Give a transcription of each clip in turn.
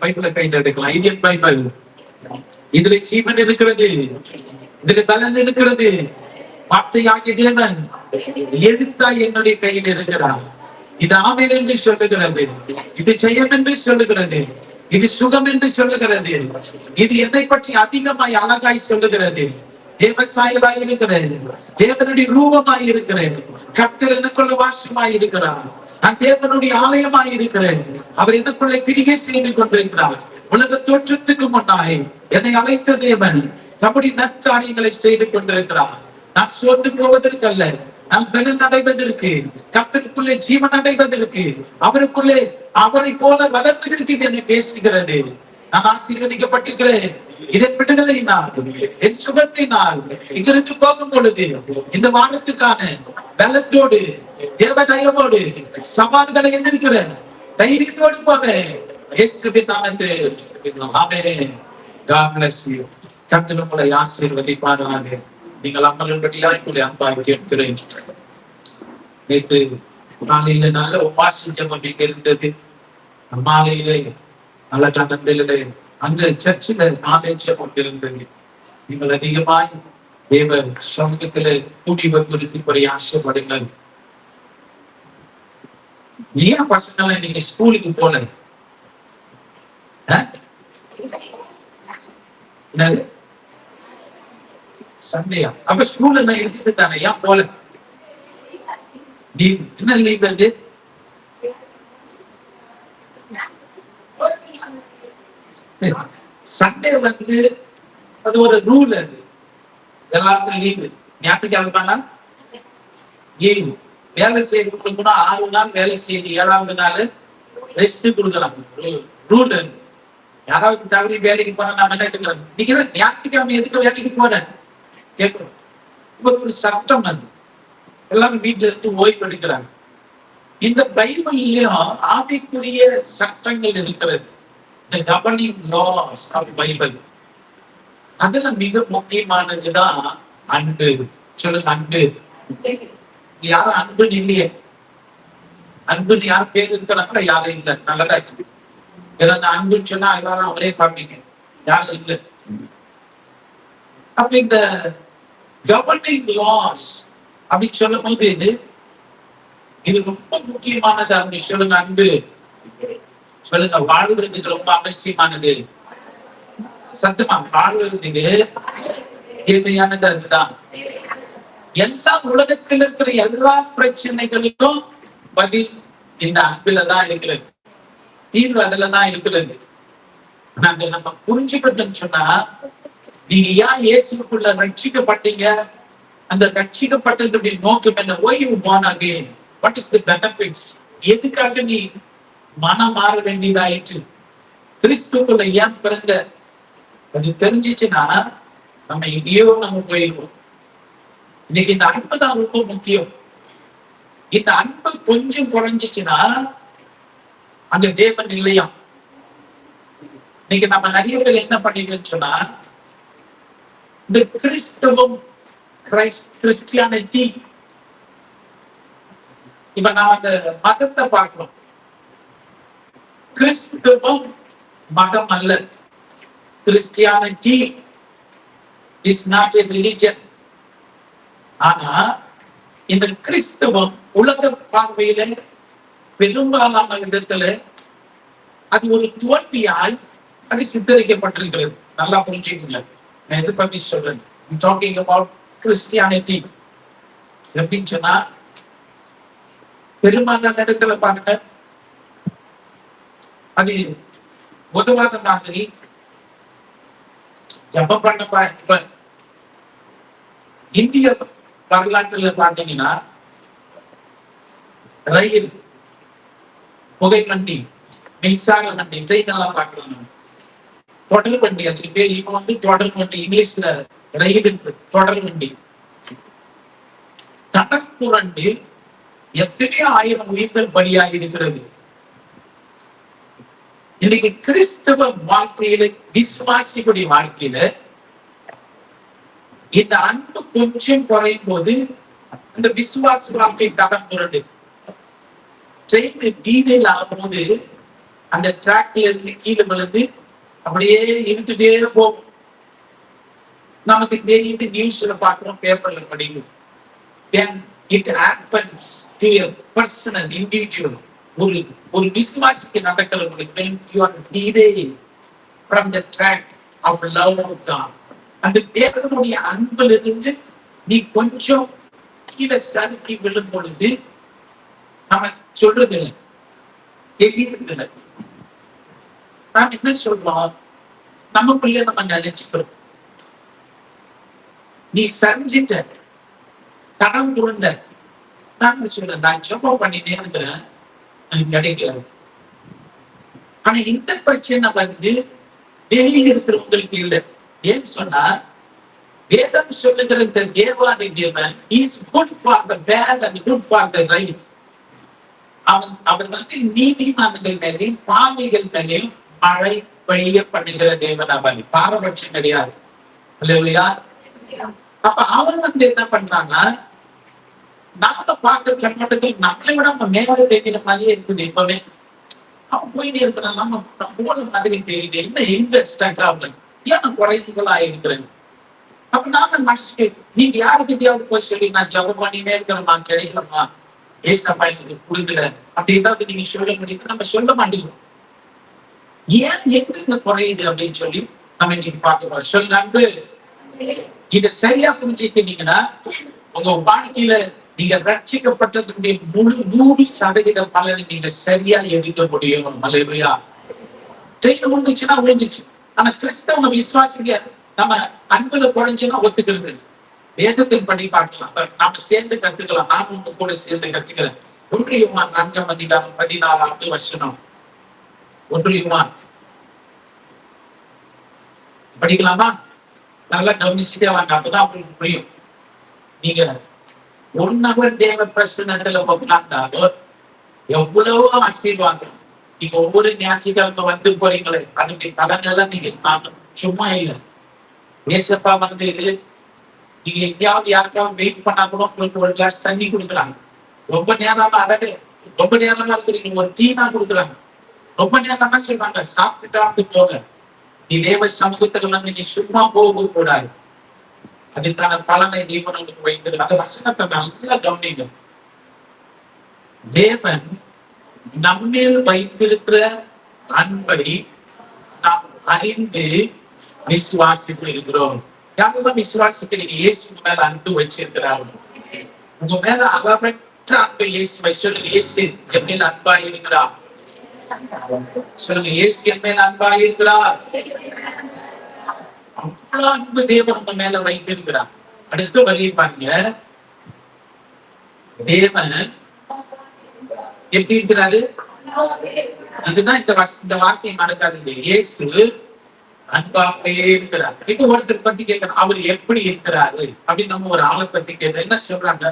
பைபிளை கையில் எடுக்கலாம். Indian Bible. இதுல ஜீவன் இருக்கிறது, இதுல பலன் இருக்கிறது. வார்த்தையாகிய தேவன் எழுத்தாய் என்னுடைய கையில் இருக்கிறார். இது ஆமென் என்று சொல்லுகிறது, இது ஜெயம் என்று சொல்லுகிறது, இது சுகம் என்று சொல்லுகிறது, இது என்னை பற்றி அதிகமாய் அழகாய் சொல்லுகிறது. தேவசாயலாய் இருக்கிறேன், தேவனுடைய ரூபமாய் இருக்கிறேன், கர்த்தர் எனக்குள்ள வாசமாய் இருக்கிறார், நான் தேவனுடைய ஆலயமாய் இருக்கிறேன், அவர் எனக்குள்ள கிரியை செய்து கொண்டிருக்கிறார். உலக தோற்றத்துக்கு முன்னாய் என்னை அழைத்த தேவன் தம்முடைய நற்காரியங்களை செய்து கொண்டிருக்கிறார். நான் சோர்ந்து போவதற்கல்ல, நான் பலன் அடைவதற்கு, கர்த்தருக்குள்ளே ஜீவன் அடைவதற்கு, அவருக்குள்ளே அவரை போல வளர்ப்பதற்கு இது என்னை பேசுகிறது. நான் ஆசீர்வதிக்கப்பட்டிருக்கிறேன். இதன் விடுதலையினால், என் சுகத்தினால் இங்கிருந்து போகும் பொழுது இந்த வாரத்துக்கான பலத்தோடு, தேவதயவோடு, சவால்களை எதிர்க்கிற தைரியத்தோடு போவேன். இயேசுவின் நாமத்தில் ஆமென். God bless you. கர்த்தர் உங்களை ஆசீர்வதிப்பாராக. நீங்கள் அம்மனுடைய அன்பாய் கேட்கிறேன். நேற்று காலையில நல்ல உபாசி ஜெபம் இங்க இருந்தது. மாலையிலே நல்ல கண்டத்திலே அந்த சர்ச்சில் ஆலோசனை கொண்டிருந்தது. நீங்கள் அதிகமாய் தேவ சமூகத்திலே கூடி வந்து பிரயாசப்படுங்கள். ஏன் பசங்களை நீங்க ஸ்கூலுக்கு போல? என்னது சண்டையா? அப்ப ஸ்கூல்ல நான் இருக்குது தானே, ஏன் போல? என்ன லீவ் அது? சண்டே வந்து அது ஒரு ரூல். அது எல்லாருக்கும் லீவு. ஞாயிற்றுக்கிழமை லீவு. வேலை செய்ய கொடுக்கணும். 6 நாள் வேலை செய்யணும், 7வது நாள் ரெஸ்ட் கொடுக்குறாங்க. ரூல். யாராவது தகுதி வேலைக்கு போறேன், நான் என்ன கேட்கிறேன், நீங்க ஞாயிற்றுக்கிழமை எதுக்கு வேலைக்கு போறேன் கேட்கிறோம். ஒரு சட்டம் அது. எல்லாரும் வீட்டுல இருந்து ஓய்வு எடுக்கிறாங்க. இந்த பைபிள்லயும் ஆவிக்குரிய சட்டங்கள் இருக்கிறது. The governing laws of Bible. அதுல மிக முக்கியமானதுதான் அன்பு. சொல்லுங்க, அன்பு. யாரும் அன்பு இல்லையே. அன்புன்னு யாரும் பேர் இருக்கிறாங்களா? யாரும் இல்லை. நல்லதாச்சு. ஏன்னா அன்புன்னு சொன்னா எல்லாரும் அவரே பார்ப்பீங்க, யாரும் இல்லை. அப்ப இந்த கவர்னிங் லாஸ் அப்படின்னு சொல்லும் போது இது ரொம்ப முக்கியமானது. அன்பு. சொல்லுங்க, அன்பு. சொல்லுங்க, வாழ்றதுக்கு ரொம்ப அவசியமானது. சத்தமா வாழ்றதுக்கு தேவையானது அதுதான். எல்லா உலகத்தில் இருக்கிற எல்லா பிரச்சனைகளுக்கும் பதில் இந்த அன்பில்தான் இருக்கிறது. தீர்வு அதுலதான் இருக்கிறது. நாங்க நம்ம புரிஞ்சுக்கிட்டோம்னு சொன்னா, நீங்க ஏன் இயேசுக்குள்ள ரட்சிக்கப்பட்டீங்க, அந்த ரட்சிக்கப்பட்டதுடைய நோக்கம் என்ன? Why you born again? What is the benefits? எதுக்காக நீ மனம் மாற வேண்டியதாயிற்று? கிறிஸ்துக்குள்ள ஏன் பிறந்த? அது தெரிஞ்சிச்சுன்னா நம்ம எங்கேயோ நம்ம போயிடுவோம். இன்னைக்கு இந்த அன்பு தான் ரொம்ப முக்கியம். இந்த அன்பு கொஞ்சம் குறைஞ்சிச்சுன்னா அங்க தேவன் இல்லையா? இன்னைக்கு நம்ம நிறைய பேர் என்ன பண்ணிக்கணும்னு சொன்னா, இந்த கிறிஸ்தவம், கிறிஸ்டியானிட்டி, இப்ப நான் அந்த மதத்தை பார்க்கிறோம். கிறிஸ்தவம் மதம் அல்ல. Christianity is not a religion. ஆனா இந்த கிறிஸ்தவம் உலக பார்வையில பெரும்பாலான விதத்துல அது ஒரு தோல்வியாய் அது சித்தரிக்கப்பட்டிருக்கிறது. நல்லா புரிஞ்சுக்கீங்க நான் எது பத்தி சொல்றேன். Talking about Christianity. எப்படின்னு சொன்னா, பெரும்பாலான இடத்துல பாருங்க, அது பொதுவாத மாதிரி ஜபம் பண்ணப்பா. இப்ப இந்திய வரலாற்றுல பாத்தீங்கன்னா, ரயில், புகை வண்டி, மின்சார வண்டி, ட்ரெயின் எல்லாம் பார்க்கலாம். தொடர் வண்டி, அதுக்கு பேர் இப்ப வந்து தொடர் வண்டி. இங்கிலீஷ்ல ரயில், தொடர் வண்டி. தடப்புரண்டு எத்தனையோ 1000 உயிர்கள் பலியாகி இருக்கிறது. இன்னைக்கு கிறிஸ்தவ வாழ்க்கையில, விசுவாசிகளுடைய வாழ்க்கையில இந்த அன்பு கொஞ்சம் குறையும் போது அந்த விசுவாச வாழ்க்கை தடம் புரண்டு. ட்ரெயின் டீடைல் ஆகும்போது அந்த ட்ராக்ல இருந்து கீழே விழுந்து அப்படியே இழுத்துட்டே போகும். நமக்கு தெரியுது, நியூஸ்ல பாக்குறோம், பேப்பர்ல படிக்கும். Then it happens to a personal, individual. ஒரு விசுவாசிக்கு நடக்கிறவங்களுக்கு, when you are derailed from the track of love of God, அந்த தேவனுடைய அன்புல இருந்து நீ கொஞ்சம் கீழே சறுக்கி விழும் பொழுது நம்ம சொல்றது தெரியறதில்லை. நாம் என்ன சொல்றோம், நமக்குள்ளே நம்ம நினைச்சுக்கிறோம், நீ சரிஞ்சிட்ட, தடம் புரண்ட. நான் சொல்றேன், நான் ஜெபம் பண்ணிட்டே இருக்கிறேன், எனக்கு கிடைக்கல. ஆனா இந்த பிரச்சனை வந்து வெளியில் இருக்கிறவங்களுக்கு இல்லை. ஏன்னு சொன்னா, வேதம் சொல்லுகிற இந்த தேவாதி தேவன் is good for the bad and good for the right. அவர் வந்து நீதிமான்கள் மேலேயும் பாவிகள் மேலேயும் மழை பெய்ய பண்ணுகிற தேவன். அவர் பாரபட்சம் கிடையாது. இல்லையா? அப்ப அவர் வந்து என்ன பண்றாங்கன்னா, நாம பார்க்கிற கண்ணோட்டத்தில் நம்மளை விட நம்ம மேலே தெரிகிற மாதிரியே இருக்குது. இப்பவே அவன் போயிட்டே இருக்கிறான், நம்ம போன மாதிரி தெரியுது. என்ன எங்க ஸ்டக் ஆகல, ஏன் குறைகளா இருக்கிறேன். அப்ப நாம மனசுக்கு, நீங்க யாருக்கிட்டையாவது போய் சொல்லி, நான் ஜபம் பண்ணினே இருக்கிறேன், நான் கிடைக்கலமா, ஏசப்பா எனக்கு கொடுக்கல, அப்படி ஏதாவது நீங்க சொல்ல முடியுது? நம்ம சொல்ல மாட்டேங்கிறோம். ஏன் எங்க குறையுது அப்படின்னு சொல்லி நம்ம இன்னைக்கு பார்க்க சொல்ல. அன்பு, இதை சரியா புரிஞ்சுக்கிட்டீங்கன்னா உங்க வாழ்க்கையில நீங்க ரட்சிக்கப்பட்டதுடைய முழு 100% பலனை நீங்க சரியா எடுக்க முடியும். அல்லேலூயா. ட்ரெயின் விழுந்துச்சுன்னா விழுந்துச்சு. ஆனா கிறிஸ்தவ விசுவாசிங்க நம்ம அன்புல குறைஞ்சுன்னா ஒத்துக்கிறது. வேதத்தின் படி பார்க்கலாம், நாம சேர்ந்து கத்துக்கலாம். நான் உங்க கூட சேர்ந்து கத்துக்கிறேன். 1 யோவான் 4:14 வசனம். 1 யோவான் படிக்கலாமா? நல்லா கவனிச்சுட்டே வாங்க, அப்பதான் உங்களுக்கு புரியும். நீங்க 1 hour தேவ பிரசன்னத்துல உட்கார்ந்தாலும் எவ்வளவோ ஆசீர்வாதம். நீங்க ஒவ்வொரு ஞாயிற்றுக்கிழமை வந்து போறீங்களே, அதுக்கு பலன் எல்லாம் நீங்க பார்க்கணும். சும்மா இல்லை. ஏசப்பா வந்து நீங்க எங்கேயாவது யாருக்காவது வெயிட் பண்ணா கூட உங்களுக்கு ஒரு கிளாஸ் தண்ணி கொடுக்குறாங்க. ரொம்ப நேரமா அழகு, ரொம்ப நேரமா இருக்கிறீங்க, ஒரு டீனா கொடுக்குறாங்க. ரொம்ப நேரமா சொல்றாங்க, சாப்பிட்டுட்டாந்து போக. நீ தேவ சமூகத்துல வந்து நீ சும்மா போக கூடாது. அதுக்கான பலனை தேவன் உங்களுக்கு வைத்திருக்கு. அந்த வசனத்தை நல்லா கவனிங்க. தேவன் நம்மேல் வைத்திருக்கிற அன்பை நாம் அறிந்து விசுவாசித்து இருக்கிறோம். யாரெல்லாம் விசுவாசிக்கிறீங்க? இயேசு மேல அன்பு வச்சிருக்கிறார். உங்க மேல அளவற்ற அன்பு இயேசு சொல்லுங்க. இயேசு என் மேல அன்பா இருக்கிறார். சொல்லுங்க, இயேசு என் மேல அன்பா இருக்கிறார். அவ்வளவு அன்பு தேவன் உங்க மேல வைத்திருக்கிறார். அடுத்த வரியை பாருங்க. தேவன் எப்படி இருக்கிறாரு? இதுதான் இந்த வார்த்தையை மறக்காதீங்க. இயேசு அன்பாகவே இருக்கிறார். இப்ப ஒருத்தர் பத்தி கேட்கணும், அவர் எப்படி இருக்கிறாரு அப்படின்னு நம்ம ஒரு ஆளை பத்தி கேட்க என்ன சொல்றாங்க?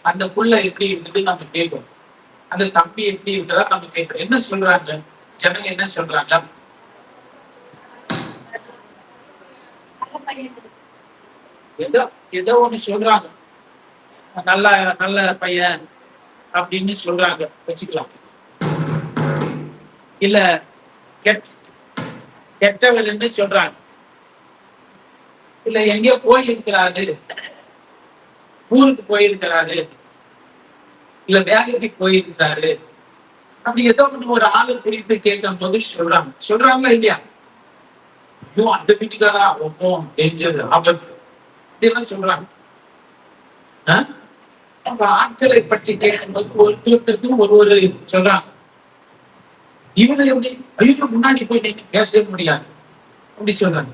அந்த புள்ள எப்படி இருக்குது நம்ம கேட்கும். அந்த தம்பி எப்படி இருக்கிறார் நம்ம கேட்கிறோம். என்ன சொல்றாங்க ஜனங்க? என்ன சொல்றாங்க? ஏதோ ஒண்ணு சொல்றாங்க, நல்ல நல்ல பையன் அப்படின்னு சொல்றாங்க வச்சுக்கலாம். இல்ல கெட்டவள்னு சொல்றாங்க. இல்ல எங்கேயோ போயிருக்கிறாரு, ஊருக்கு போயிருக்கிறாரு, இல்ல வேலைக்கு போயிருக்கிறாரு, அப்படி ஏதோ ஒரு ஆளு குறித்து கேட்கும் போது சொல்றாங்களா இல்லையா? அந்த வீட்டுக்காரா ரொம்ப டேஞ்சர், ஆபத்து, அப்படிலாம் சொல்றாங்க. நம்ம ஆட்களை பற்றி கேட்கும்போது ஒருத்தருக்கும் ஒரு சொல்றாங்க. இவரை எப்படி ஐயோ முன்னாடி போய் நீங்க பேச முடியாது அப்படி சொல்றாங்க.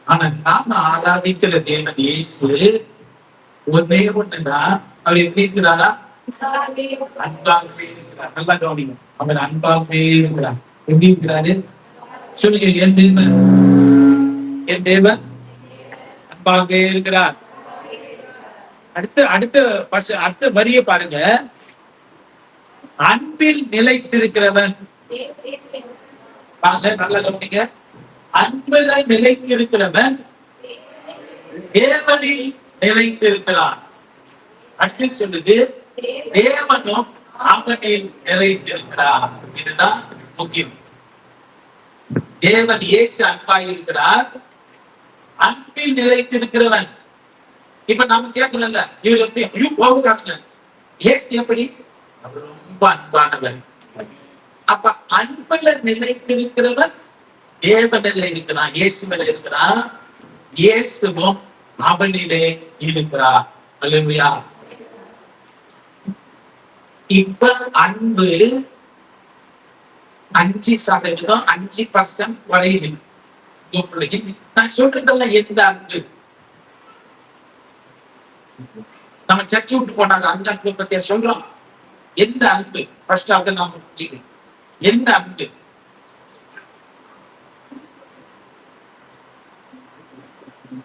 ஆனா நாம ஆராதிக்கிற தேவன் இயேசு ஒன்னே ஒண்ணுதான். அவர் எப்படி இருக்கிறாரா? அன்பாகவே இருக்கிறார். நல்லா கவனிங்க, அவர் அன்பாகவே இருக்கிறார். எப்படி இருக்கிறாரு சொல்லுங்க. என் தேவன் அன்பாகவே இருக்கிறார். அடுத்த வரிய பாருங்க. அன்பில் நிலைத்திருக்கிறவன், நல்ல கவனிங்க, அன்புல நிலைத்திருக்கிறவன் தேவனில் நிலைத்திருக்கிறான். அடுத்து சொல்லுது, தேவனும் அவனில் நிலைத்திருக்கிறார். இதுதான் முக்கியம். தேவன் இயேசு அன்பாய் இருக்கிறார், அன்பில் நிலைத்திருக்கிறவன். இப்ப நாம கேட்கல, இவர் எப்படி ஐயோ போகுறாங்க, இயேசு எப்படி ரொம்ப அன்பானவன். அப்ப அன்புல நிலைத்திருக்கிறவன் தேவனில இருக்கிறான், இயேசு மேல இருக்கிறான், இயேசுவும் அவனிலே இருக்கிறார். அல்லேலூயா. இப்ப அன்பு 5% 5% குறையுது. நான் சொல்றதெல்லாம் எந்த அன்பு? நம்ம சர்ச்சை விட்டு போனாங்க அந்த அன்பு பத்தியா சொல்றோம். எந்த அன்பு? ஃபர்ஸ்ட் அதை நாம புரிஞ்சுக்கணும். எந்த அன்பு?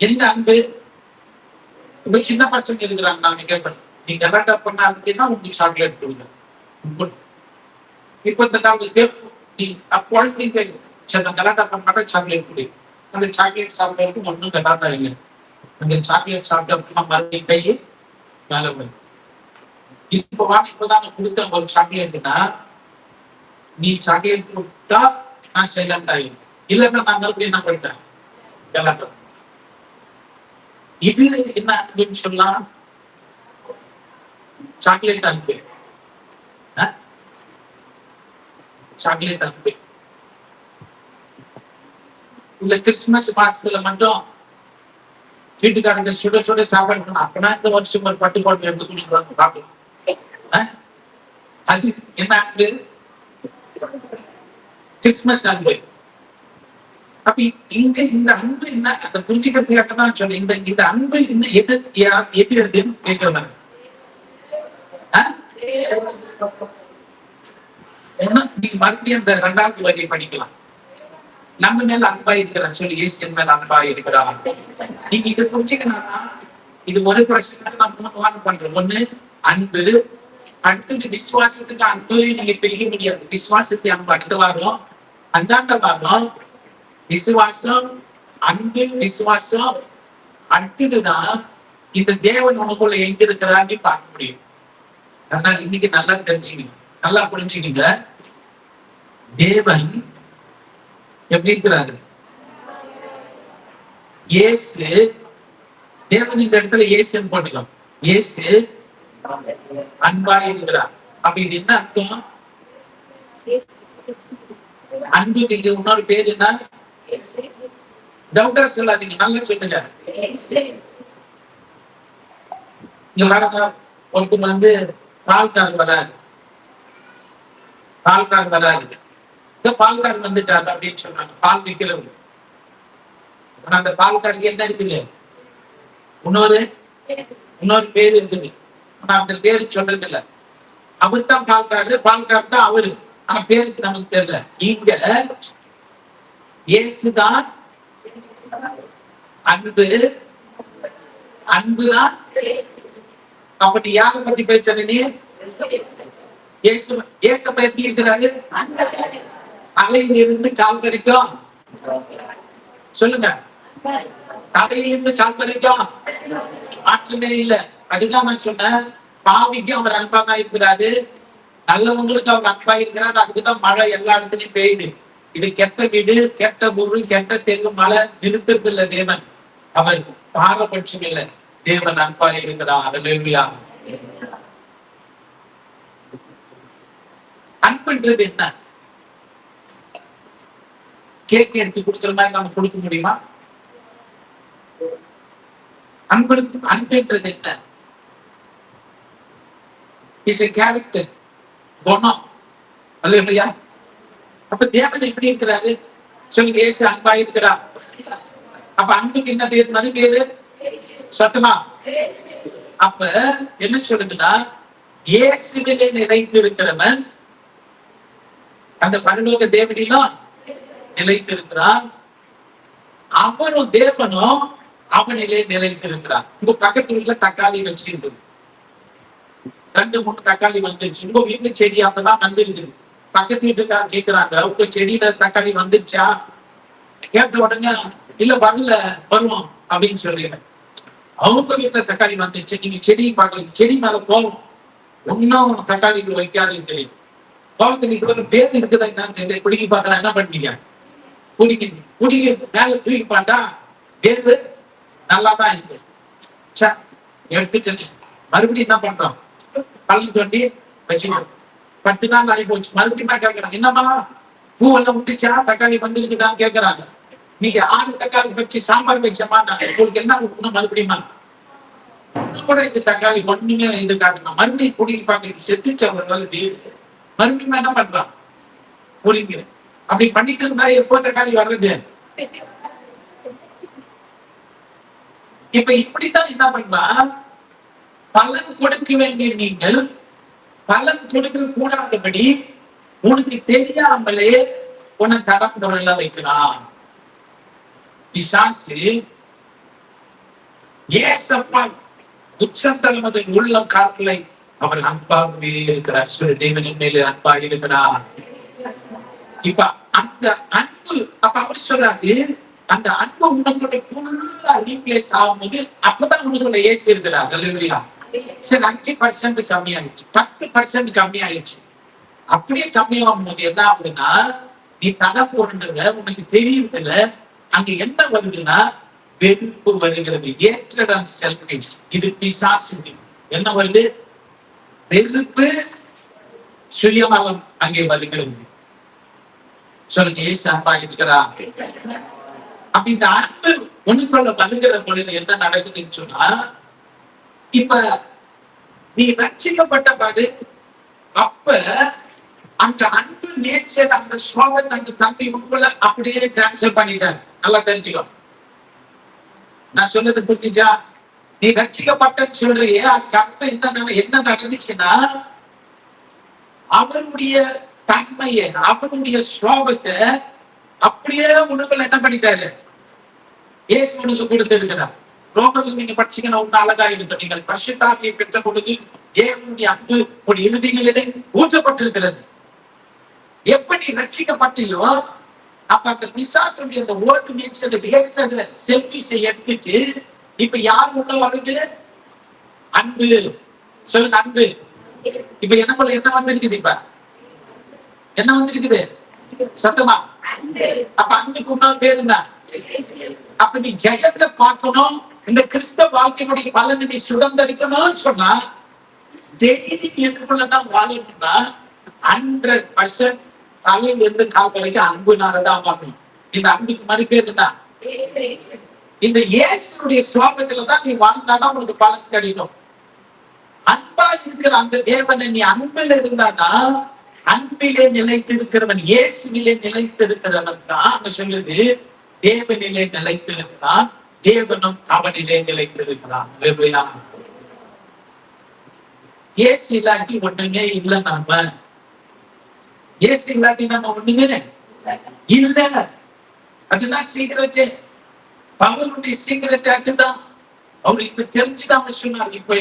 எந்த அன்பு? இப்ப சின்ன பசங்க இருக்கிறாங்க, நாம கேட்போம், நீ கலாட்டா பண்ணா அப்படின்னா உங்களுக்கு சாக்லேட் கொடுங்க. இப்ப இந்த காலத்துக்கு நீ குழந்தைங்க சரி நான் கலாட்டா பண்ண மாட்டேன், சாக்லேட் கொடு. அந்த சாக்லேட் சாப்பிட்டவருக்கு ஒன்றும் கலாட்டா இல்லை. அந்த சாக்லேட் சாப்பிட்டவருக்கு மறுபடியும் கையை மேல வரும். இப்பதான் கொடுத்த ஒரு சாக்லேட்னா நீ சாக்லேட் கொடுத்தா நான் சைலண்ட் ஆகிடும், இல்லைன்னா நான் மறுபடியும் என்ன பண்ணிட்டேன் கலாட்டா. இது என்ன அன்புன்னு சொல்லலாம்? சாக்லேட் அன்பு. சாக்லேட் அன்பு இல்ல. கிறிஸ்துமஸ் மாசத்துல மட்டும் வீட்டுக்காரங்க சுட சுட சாப்பாடு, அப்பனா இந்த வருஷம் ஒரு பட்டு பாட்டு எடுத்து குடிக்கிறாங்க சாப்பிடலாம். அது என்ன அன்பு? கிறிஸ்துமஸ் அன்பு. அப்ப இங்க இந்த அன்பு என்ன, அதை புரிஞ்சுக்கிறதுக்காக தான் சொல்ல. இந்த அன்பு என்ன, எது எதுன்னு கேட்கிறேன். நீங்க மறுபடியும் அந்த 2வது வரியை படிக்கலாம். நம்ம மேல அன்பா இருக்கிறான் சொல்லி, இயேசு மேல அன்பா இருக்கிறான். நீங்க இதை புரிஞ்சுக்கணும். இது ஒரு பிரச்சனை நான் 3 வாரம் பண்றேன். ஒண்ணு அன்பு, அடுத்தது விசுவாசத்துக்கு அன்பு. நீங்க பிரிக்க முடியாது. விசுவாசத்தை அன்பு அடுத்த வாரம், அந்தாண்ட வாரம் விசுவாசம், அன்பு, விசுவாசம். அடுத்ததுதான் இந்த தேவன் உனக்குள்ள எங்க இருக்கிறான்னு பார்க்க முடியும். அதனால இன்னைக்கு நல்லா தெரிஞ்சுக்கணும், நல்லா புரிஞ்சுக்கீங்க. தேவன் எப்படி இருக்கிறாரு? இயேசு தேவன். இந்த இடத்துல இயேசுன்னு போட்டுக்கோ. இயேசு அன்பா இருக்கிறார். அப்ப இது என்ன அர்த்தம்? அன்புக்கு இங்க இன்னொரு பேர் என்ன? டவுட்டா சொல்லாதீங்க, நல்லா சொல்லுங்க. இங்க பாருங்க, ஒருத்தர் பால்கார் வராது, பால்கார் வராது, பால்கார் வந்துட்டாரு அப்படின்னு சொன்னாங்க. பால் விற்கிறவங்க. அந்த பால்காருக்கு என்ன இருக்குது? இன்னொரு பேர் இருக்குது. ஆனா அந்த பேரு சொல்றது இல்ல. அவர் தான் பால்காரு, பால்கார் தான் அவரு. ஆனா பேருக்கு நமக்கு தெரியல. இங்க இயேசுதான் அன்பு, அன்புதான். அப்படி யாரை பத்தி பேசுற நீ? இயேசு எப்படி இருக்கிறாரு? தலையிலிருந்து கால் வரைக்கும் சொல்லுங்க. தலையிலிருந்து கால் வரைக்கும் மாற்றமே இல்லை. அதுதான் நான் சொன்னேன், பாவிக்கு அவர் அன்பா தான் இருக்கிறாரு, நல்லவங்களுக்கு அவர் அன்பா இருக்கிறாரு. அதுக்குதான் மழை எல்லா இடத்துலயும் பெய்யுது. இது கெட்ட வீடு, கெட்ட ஊரு, கெட்ட தெரு, மழை நிறுத்துறது இல்ல தேவன். அவர் பாரபட்சம் இல்லை, தேவன் அன்பா இருக்கிறார். அல்லேலூயா. அன்புன்றது என்ன? கேக் எடுத்து கொடுக்கிற மாதிரி நம்ம கொடுக்க முடியுமா? அன்புன்றது என்ன? இஸ் எ கேரக்டர், குணம். அல்லேலூயா. அப்ப தேவன் எப்படி இருக்கிறாரு சொல்லுங்க? இயேசு அன்பா இருக்கிறார். அப்ப அன்புக்கு என்ன பேர்? மறு பேரு சத்தமா. அப்ப என்ன சொல்லுதுன்னா, இயேசுவிலே நிறைந்திருக்கிறவன் அந்த பரலோக தேவனிலும் நிலைத்திருக்கிறார். அவரும் தேவனும் அவனிலே நிலைத்திருக்கிறார். உங்க பக்கத்து வீட்டுல தக்காளி வச்சிருந்தது, 2-3 தக்காளி வந்துருச்சு. உங்க வீட்டுல செடி அப்பதான் வந்துருக்குது. பக்கத்து வீட்டுக்கார கேக்குறாங்க, உங்க செடியில தக்காளி வந்துருச்சா? கேட்ட உடனே இல்ல வரல, வருவோம் அப்படின்னு சொல்றீங்க. அவங்க வீட்டுல தக்காளி வந்துருச்சு, நீங்க செடியை பாக்குறீங்க. செடி மேல போவோம், ஒன்னும் தக்காளிக்கு வைக்காதுன்னு தெரியும். கோபத்துல பேர் இருக்குதா என்னன்னு தெரியல. பிடிக்கி பாக்கலாம், என்ன பண்ணீங்க? குடிக்க குடிக்க மேல தூக்கி பார்த்தா வேறு நல்லாதான் இருக்கு. எடுத்துட்டு மறுபடியும் என்ன பண்றோம், பள்ளம் தோண்டி வச்சுக்கோ. 10 நாள் ஆகி போச்சு. மறுபடியும் கேட்கறாங்க, என்னமா பூவெல்லாம் விட்டுச்சா, தக்காளி வந்துருக்குதான்னு கேட்கறாங்க. நீங்க 6 தக்காளி வச்சு சாம்பார் வச்சமா, உங்களுக்கு என்ன இருக்கணும், மறுபடியுமா கூட இந்த தக்காளி ஒண்ணுமே இது காட்டணும். மறுபடியும் குடிக்க பாக்குறீங்க, செத்துச்சு அவர்கள் வேறு. மறுபடியும் என்ன பண்றான், குடிங்க. அப்படி பண்ணிட்டு இருந்தா எப்போ தக்காளி வர்றது? இப்ப இப்படித்தான் என்ன பண்றா, பலன் கொடுக்க வேண்டிய நீங்கள் பலன் கொடுக்க கூடாதபடி உனக்கு தெரியாமலே உன்னை தடம்புரல வைக்கிறான் பிசாசு. ஏசப்பா உச்சந்தலமது உள்ளம் காத்தலை அவர் அன்பாகவே இருக்கிறார். சொல்லி தேவனின் மேலே அன்பா இருக்கிறார். இப்ப அந்த அன்பு, அப்ப அவர் சொல்றாரு, அந்த அன்பு உனக்குள்ள ஃபுல்லா ரீப்ளேஸ் ஆகும்போது அப்பதான் உனக்குள்ள ஏசி இருக்கிறார். இல்லையா? சரி, 5% கம்மியாயிடுச்சு, 10% கம்மியாயிடுச்சு. அப்படியே கம்மியாகும் போது என்ன ஆகுதுன்னா, நீ தடை போடுறதுல உனக்கு தெரியுதுல, அங்க என்ன வருதுன்னா வெறுப்பு வருகிறது. ஏற்றட் அண்ட் செல்ஃபிஷ். இது பிசாசு. என்ன வருது? வெறுப்பு, சுயநலம் அங்கே வருகிறது. சொல்லுங்க, ஏசு அன்பா இருக்கிறா. அப்ப இந்த அன்பு உனக்குள்ள வருகிற பொழுது என்ன நடக்குதுன்னு சொன்னா, இப்ப நீ ரட்சிக்கப்பட்ட பாது, அப்ப அந்த அன்பு நேச்சர், அந்த சுவாபத்தை அந்த தம்பி உங்களுக்குள்ள அப்படியே டிரான்ஸ்ஃபர் பண்ணிட்டார். நல்லா தெரிஞ்சுக்கோ. நான் சொன்னது புரிஞ்சுச்சா? நீ ரட்சிக்கப்பட்டன்னு சொல்றியே, அதுக்கு அர்த்தம் என்ன நடந்துச்சுன்னா, அவருடைய தன்மையை, அவருடைய சுவாபத்தை அப்படியே உனக்குள்ள என்ன பண்ணிட்டாரு, இயேசு உனக்கு கொடுத்திருக்கிறார். ரோமர்கள் நீங்க படிச்சீங்கன்னா ஒண்ணு அழகா இருக்கு. நீங்கள் பரிசுத்தாவியை பெற்ற பொழுது தேவனுடைய அன்பு ஒரு இறுதிகளிலே ஊற்றப்பட்டிருக்கிறது. எப்படி ரட்சிக்கப்பட்டியோ, அப்ப அந்த பிசாசுடைய அந்த ஓட்டு நேச்சர் செல்ஃபிஷை எடுத்துட்டு இப்ப யார் உள்ள வருது? அன்பு. சொல்லுங்க, அன்பு. இப்ப எனக்குள்ள என்ன வந்திருக்குது? இப்ப என்ன வந்திருக்குது? சத்தமா. அப்ப அன்புக்கு இன்னொரு பேர் என்ன? அப்ப நீ ஜெயத்தை பார்க்கணும், இந்த கிறிஸ்தவ வாழ்க்கையினுடைய பலனை நீ சுதந்திரிக்கணும்னு சொன்னா, டெய்லி எதுக்குள்ளதான் வாழணும்னா 100% தலையில இருந்து கால் வரைக்கும் அன்புனாலதான் வாழணும். இந்த அன்புக்கு மாதிரி பேர் என்ன? இந்த இயேசுடைய சுவாபத்துலதான் நீ வாழ்ந்தாதான் உனக்கு பலன் கிடைக்கும். அன்பா இருக்கிற அந்த தேவனை நீ அன்பில் இருந்தாதான், அன்பிலே நிலைத்திருக்கிறவன், இயேசுவிலே நிலைத்திருக்கிறவன் தான் அங்க சொல்லுது, தேவனிலே நிலைத்திருக்கிறான், தேவனும் அவனிலே நிலைத்திருக்கிறான். இயேசு இல்லாட்டி ஒண்ணுமே இல்லை. நம்ம இயேசு இல்லாட்டி நம்ம ஒண்ணுமே இல்ல. அதுதான் சீக்கிரட்டு. பவனுடைய சீக்கிரட்டு அதுதான். அவரு இது தெரிஞ்சுதான் சொன்னார். இப்ப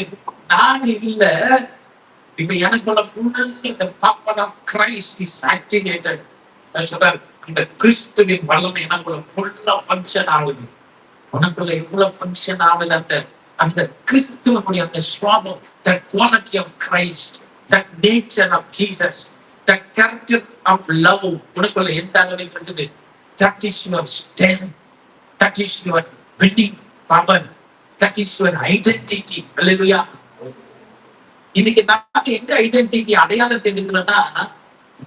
நான் இல்ல, இப்ப எனக்குள்ள the power of Christ is activated. சொல்றாரு, அந்த கிறிஸ்துவின் வல்லமை எனக்குள்ள ஃபுல்லா ஃபங்க்ஷன் ஆகுது. உனக்குள்ள இவ்வளவு ஃபங்க்ஷன் ஆகுது. அந்த கிறிஸ்துவனுடைய அந்த சுவாபம், that quality of Christ, that nature of Jesus, that character of love உனக்குள்ள எந்த அளவில் இருக்குது? That is your strength, that is your winning power, that is your identity. Hallelujah. இன்னைக்கு நாம எங்க ஐடென்டிட்டி அடையாளத்தை எடுக்கிறோம்னா,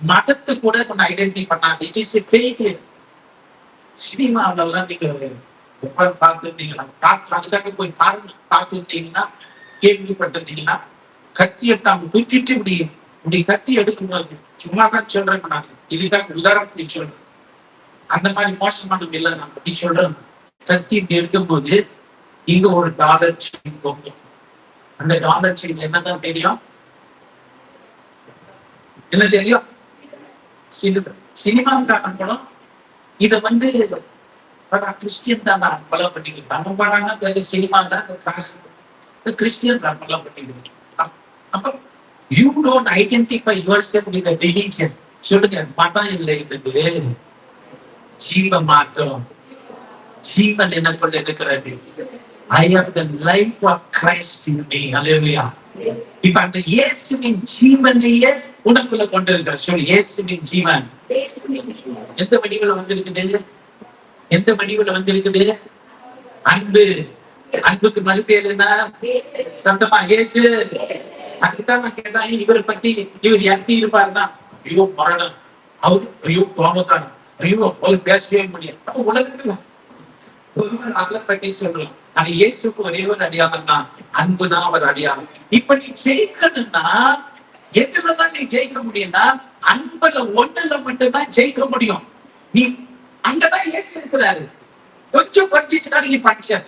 மதத்தை கூட கொஞ்சம் ஐடென்டிட்டி பண்ணாங்க. It is a failure. சினிமாவெல்லாம் நீங்க பார்த்துருந்தீங்கன்னா, அதுக்காக போய் பார்த்துருந்தீங்கன்னா, கேள்விப்பட்டிருந்தீங்கன்னா, கத்தியை தான் குத்திட்டு இப்படி கத்தி எடுக்கும்போது, சும்மாதான் சொல்றேன் நான், இதுதான் உதாரணத்துக்கு சொல்றேன். அந்த மாதிரி மோசமானது இல்லை. நான் அப்படி சொல்றேன். கத்தி இப்படி எடுக்கும்போது இங்க ஒரு டாலர் செயின் போகும். அந்த டாலர் செயின் என்னதான் தெரியும்? என்ன தெரியும்? சினிமா படம். இத கிறிஸ்டியன் தான் ஃபாலோ பண்ணிக்கிட்டு நம்ம படம் சினிமா தான் காசு கிறிஸ்டியன் தான் ஃபாலோ பண்ணிக்கிட்டு. அப்ப you don't identify yourself with the religion. சொல்லுங்க, மதம் இல்லை, இது ஜீவ மாற்றம். ஜீவன் எனக்குள்ள இருக்கிறது. I have the life of Christ in me. Hallelujah. இப்ப அந்த இயேசுவின் ஜீவனையே உனக்குள்ள கொண்டு இருக்கிற. சொல்லு, இயேசுவின் ஜீவன் எந்த வடிவில் வந்திருக்குது? எந்த வடிவில் வந்திருக்குது? அன்பு. அன்புக்கு மறுபேர் என்ன? சத்தமா இயேசு. அதுக்குதான் நான் கேட்டேன், இவரை பத்தி இவர் எப்படி இருப்பாருன்னா, ஐயோ மரணம், அவரு ஐயோ கோபக்காரன், ஐயோ அவர் பேசவே முடியாது. உலகத்துல ஒருவர் அதை பற்றி சொல்லலாம். ஆனா இயேசுக்கு ஒரே ஒரு அடையாளம் தான், அன்புதான் அவர் அடையாளம். இப்ப நீ ஜெயிக்கணும்னா எதுலதான் நீ ஜெயிக்க முடியும்னா, அன்புல ஒண்ணுல மட்டும்தான் ஜெயிக்க முடியும். நீ அங்கதான் இயேசு இருக்கிறாரு. கொஞ்சம் பறிச்சுனாலும் நீ பறிச்ச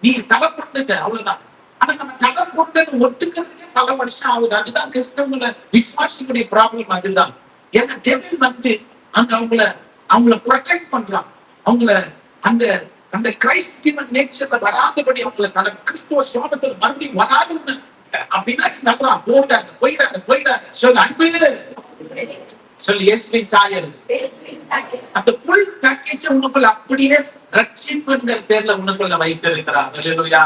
நீ தலை போட்டுட்ட, அவ்வளவுதான். ஆனா நம்ம தலை போட்டது ஒத்துக்கிறதுக்கு பல வருஷம் ஆகுது. அதுதான் கிறிஸ்தவங்கள விசுவாசிகளுடைய ப்ராப்ளம். அதுதான் ஏன்னா டெவில் வந்து அந்த அவங்கள ப்ரொடெக்ட் பண்றான். அவங்கள அந்த அந்த கிரைஸ்ட் நேச்சர்ல வராதபடி அவங்களை தன கிறிஸ்துவ சோபத்தில் மறுபடியும் வராதுன்னு அப்படின்னா தள்ளுறான். போயிடாங்க சொல்லு அன்பு, சொல்லு இயேசுவின் சாயல். அந்த ஃபுல் பேக்கேஜ் உனக்குள்ள அப்படியே ரட்சிப்புங்கிற பேர்ல உனக்குள்ள வைத்திருக்கிறார். அல்லேலூயா.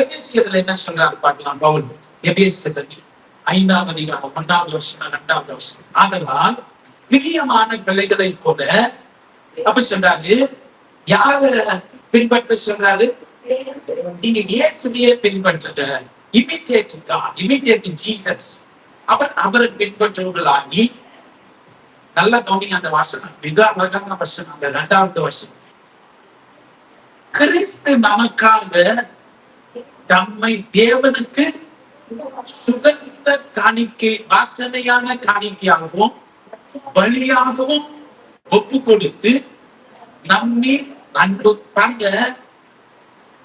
எபேசியர்ல என்ன சொல்றாரு பார்க்கலாம். பவுல் எபேசியர் 5ஆம் அதிகாரம் 1வது வசனம் 2வது வசனம். ஆதலால் பிரியமான பிள்ளைகளை போல அப்ப சொல்றாரு. யார பின்பற்ற சொல்றாரு? நீங்க இயேசுவையே பின்பற்றுங்க. Imitate God, imitate Jesus. அவரை பின்பற்றுவர்களாகி, நல்லா கவனிங்க அந்த வசனம், மிக அழகான வசனம், அந்த 2வது வசனம். கிறிஸ்து நமக்காக தம்மை தேவனுக்கு சுகந்த காணிக்கை, வாசனையான காணிக்கையாகவும் பலியாகவும் ஒப்பு கொடுத்து நம்மை அன்பு பாங்க.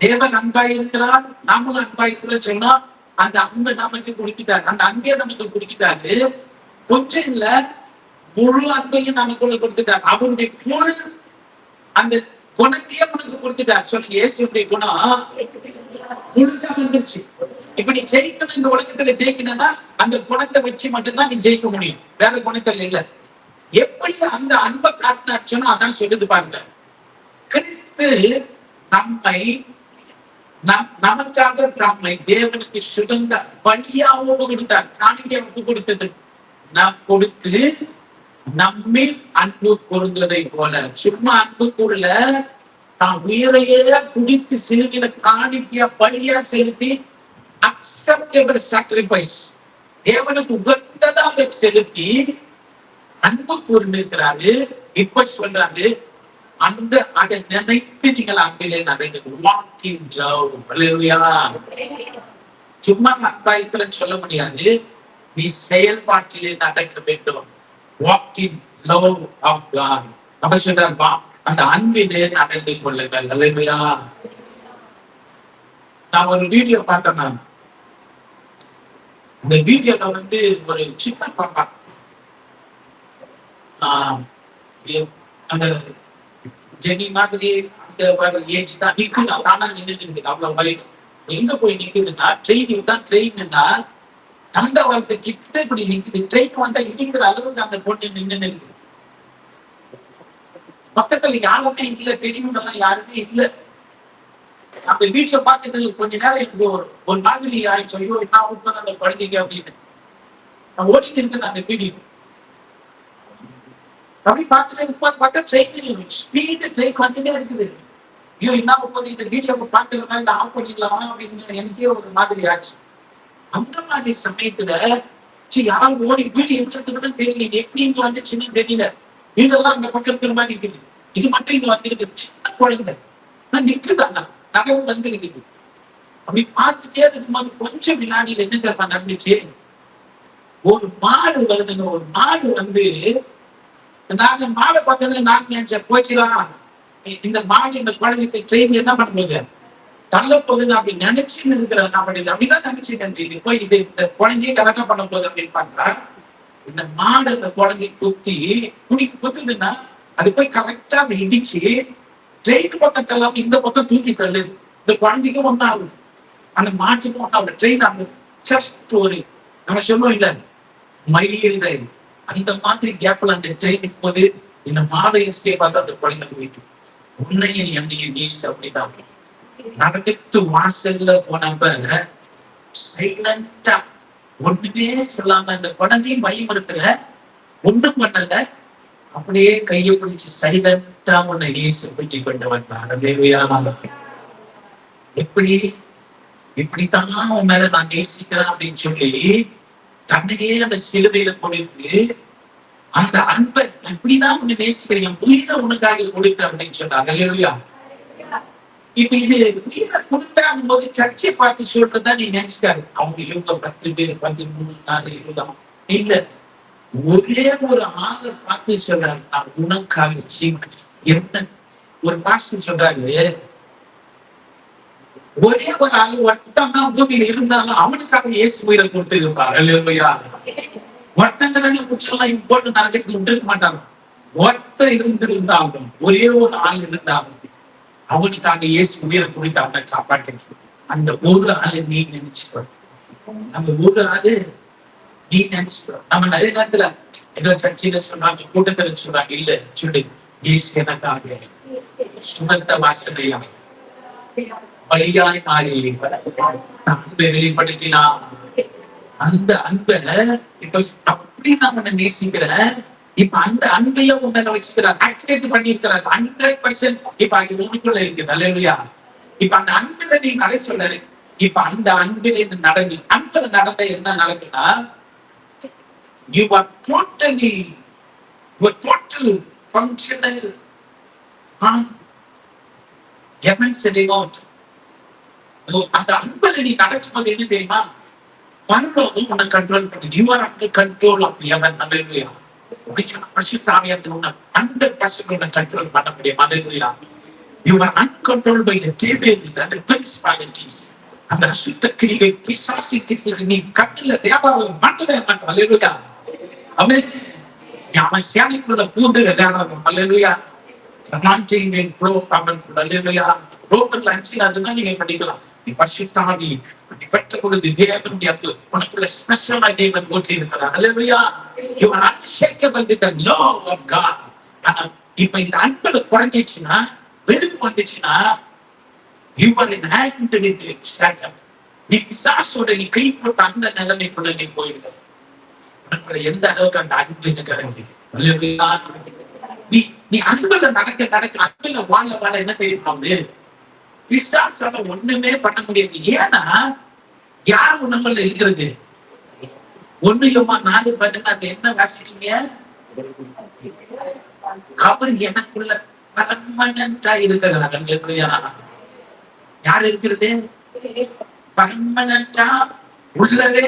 தேவன் அன்பாய் இருக்கிறார், நாமளும் அன்பாய் இருக்கிற சொன்னா அந்த அன்பை நமக்கு கொடுத்துட்டாரு. அந்த அன்பையை நமக்கு கொடுத்துட்டாரு. கொஞ்சம் இல்ல, முழு அன்பையும் நமக்குள்ள கொடுத்துட்டாரு. அவருடைய ஃபுல் அந்த குணத்தையே உனக்கு கொடுத்துட்டார். சொல்லுங்க, இயேசுடைய குணம் முழுசா வந்துருச்சு. இப்ப நீ ஜெயிக்கணும், இந்த உலகத்துல ஜெயிக்கணும்னா அந்த குணத்தை வச்சு மட்டும்தான் நீ ஜெயிக்க முடியும், வேற குணத்துல இல்ல. எப்படி அந்த அன்பை காட்டினாச்சுன்னா அதான் சொல்லுது பாருங்க. கிறிஸ்து நம்மை நமக்காக தம்மை தேவனுக்கு சுகந்த பலியாகவும் கொடுத்தார். காணிக்கை ஒப்பு கொடுத்தது நாம் கொடுத்து நம்மில் அன்பு பொருந்ததை போல. சும்மா அன்பு கூறல, தான் உயிரையே குடித்து சிலுவையில காணிக்கையா பலியா செலுத்தி அக்செப்டபிள் சாக்ரிஃபைஸ், தேவனுக்கு உகந்ததாக செலுத்தி அன்பு கூர்ந்திருக்கிறாரு. இப்ப சொல்றாரு, அந்த அதை நினைத்து நீங்கள் அன்பிலே நடந்து walk in love. அல்லேலூயா. சும்மா அன்பாயத்துல சொல்ல முடியாது, நீ செயல்பாட்டிலே நடக்க வேண்டும். walk in love of God. நம்ம சொல்றா, அந்த அன்பிலே நடந்து கொள்ளுங்கள். அல்லேலூயா. நான் ஒரு வீடியோ பார்த்தேன். நான் இந்த வீடியோல வந்து ஒரு சின்ன பாப்பா அந்த ஜெனி மாதிரி அந்த ஏஜ் தான் நிக்குது, தானா நின்றுட்டு அவ்வளவு வயது. எங்க போய் நிக்குதுன்னா, ட்ரெயின் தான். ட்ரெயின்னா அந்த வாழ்க்கை கிட்ட இப்படி நிக்குது. ட்ரெயின் வந்தா இடிக்கிற அளவுக்கு அந்த பொண்ணு நின்று இருக்கு. பக்கத்துல யாருமே இல்ல, பெரியவங்க எல்லாம் யாருமே இல்ல. அந்த வீட்டுல பார்த்துட்டு கொஞ்ச நேரம் எனக்கு ஒரு மாதிரி ஆயிடுச்சு. ஐயோ நான் உட்காந்து அந்த குழந்தைங்க அப்படின்னு நான் ஓடிட்டு இருக்குது அந்த வீடியோ. அப்படி பார்த்துட்டு பார்த்தா ட்ரெயின் ஸ்பீடு ட்ரெயின் வந்துட்டே இருக்குது. ஐயோ என்ன போது இந்த வீடியோ பார்க்கறதுனால நான் ஆஃப் பண்ணிடலாமா அப்படின்னு எனக்கே ஒரு மாதிரி ஆச்சு. அந்த மாதிரி சமயத்துல யாராவது ஓடி வீடு எங்களுக்கு தெரியல, இது எப்படி இங்க வந்துச்சுன்னு தெரியல. வீடெல்லாம் அந்த பக்கம் இருக்கிற மாதிரி இருக்குது, இது மட்டும் இங்க வந்து இருக்குது. சின்ன குழந்தை நான் நிக்குதாண்ணா நகவு வந்து இருக்குது. அப்படி பார்த்துட்டே இருக்கும்போது கொஞ்சம் வினாடியில் என்ன தெரியுமா நடந்துச்சு? ஒரு மாடு வருதுங்க. ஒரு மாடு வந்து நாங்க மாடை பார்த்தோன்னு நான் நினைச்சேன், போச்சுலாம் இந்த மாடு இந்த குழந்தைக்கு ட்ரெயின் என்ன பண்ணுறது தள்ள போகுதுன்னு அப்படி நினைச்சுன்னு இருக்கிறேன். நான் அப்படிதான் நினைச்சுட்டேன். இது போய் இது இந்த குழந்தையே கரெக்டா பண்ண போகுது அப்படின்னு பார்த்தா, இந்த மாடு அந்த குழந்தை குத்துதுன்னா அது போய் கரெக்டா அதை இடிச்சு ட்ரெயின் பக்கத்துல இந்த பக்கம் தூக்கி தள்ளுது. இந்த குழந்தைக்கும் ஒன்னும் ஆகுது, அந்த மாட்டுக்கும் ஒன்னும் ஆகுது. ட்ரெயின் ஆகுது. ஜஸ்ட் ஒரு நம்ம சொல்லுவோம் இல்ல, மயிலை அந்த மாதிரி கேப்ல அந்த ட்ரெயினுக்கு போது இந்த மாடையை பார்த்து அந்த குழந்தை போயிட்டு உன்னையும் என்னையும் நீஸ் அப்படிதான் நடக்கத்து வாசல்ல போனப்ப சைலண்டா ஒண்ணுமே சொல்லாம அந்த குழந்தையும் பயமுறுத்தல, ஒண்ணும் பண்ணல. அப்படியே கையை பிடிச்சு சைலண்டா உன்னை இயேசு பற்றி கொண்டு வந்தார். அல்லேலூயா. எப்படி இப்படித்தான் உன் மேல நான் நேசிக்கிறேன் அப்படின்னு சொல்லி தன்னையே அந்த சிலுவையில கொடுத்து அந்த அன்பை இப்படிதான் உன்னை நேசிக்கிறேன், உயிரை உனக்காக கொடுத்த அப்படின்னு சொன்னாங்க. அல்லேலூயா. இப்ப இது உயிரை கொடுத்தாகும் போது சர்ச்சை பார்த்து சொல்றதா நீ நினைச்சுக்காரு. அவங்க இவங்க 10 பேர் 13 4 இருந்தாங்க. இல்ல, ஒரே ஒரு ஆளை பார்த்து சொல்றாரு, நான் உனக்காக என்ன. ஒரு பாஸ்டர் சொல்றாரு, ஒரே ஒரு ஆள் ஒருத்தன் தான் பூமியில இருந்தாலும் அவனுக்காக இயேசு உயிரை கொடுத்து இருப்பார். அல்லேலூயா. ஒருத்தங்க குற்றம்லாம் போட்டு நடக்கிறது விட்டுருக்க மாட்டாங்க. ஒருத்தர் இருந்திருந்தாலும், ஒரே ஒரு ஆள் இருந்தாலும் அவனுக்காக இயேசு உயிரை கொடுத்து அவனை காப்பாற்ற அந்த ஒரு ஆளை நீ நினைச்சுக்கோ. அந்த ஒரு ஆளு நீ நினைச்சுக்கோ. நம்ம நிறைய நேரத்துல ஏதோ சர்ச்சையில சொன்னாங்க, கூட்டத்துல சொல்றாங்க, இல்ல சொல்லு, இயேசு எனக்காக சுகந்த வாசனையா வழியாய் மாறி அன்பை வெளிப்படுத்தினா. அந்த அன்பை இப்ப அப்படி நான் உன்னை நேசிக்கிறேன். இப்ப அந்த அன்பையும் உன்னை வச்சுக்கிறார், ஆக்டிவேட் பண்ணிருக்கிறார் 100%. இப்ப அது உனக்குள்ள இருக்குது. அல்லேலூயா. இப்ப அந்த அன்புல நீ நடை சொல்றாரு. இப்ப அந்த அன்பில் நடந்து அன்புல நடந்த என்ன நடக்குன்னா, you are totally total functional setting out. அந்த அன்புல நீ நடக்கும்போது என்ன தெரியுமா, பரலோகம் உன்னை கண்ட்ரோல் பண்ணுது. You are under control of heaven. அல்லேலூயா. பரிசுத்த ஆவியானவர் உன்னை 100% உன்னை கண்ட்ரோல் பண்ண முடியும். அல்லேலூயா. You are uncontrolled by the devil and the principalities. அந்த அசுத்த கிரியை, பிசாசு கிரியை நீ கண்ணுல வியாபாரம் மாட்டவே மாட்டோம். அல்லேலூயா. ஆமென். அவன் சேனைக்குள்ள பூந்து விளையாடுறோம். அல்லேலூயா. anointing and flow powerful. அல்லேலூயா. ரோமர் 5 அதுதான் நீங்க படிக்கலாம். நீ பரிசுத்த ஆவி நீ பெற்ற பொழுது தேவனுடைய அன்பு உனக்குள்ள ஸ்பெஷலா தேவன் ஊற்றி இருக்கிறார். அல்லேலூயா. You are unshakable with the love of God. இப்ப இந்த அன்புல குறைஞ்சிச்சுன்னா, வெறுப்பு வந்துச்சுன்னா, you are in hand with Satan. நீ பிசாசோட நீ கை போட்ட அந்த நிலைமைக்குள்ள நீ போயிடுற. உனக்குள்ள எந்த அளவுக்கு அந்த அன்பு இருக்கிறது. அல்லேலூயா. நீ அன்புல நடக்க அன்புல வாழ என்ன தெரியுமா, பிசாசால ஒண்ணுமே பண்ண முடியாது. ஏன்னா யார் உணவுல இருக்கிறது? 1 யோவான் 4:14 என்ன வாசிச்சீங்க? அவர் எனக்குள்ள பர்மனண்டா இருக்கிறார். யார் இருக்கிறது? பர்மனண்டா உள்ளவே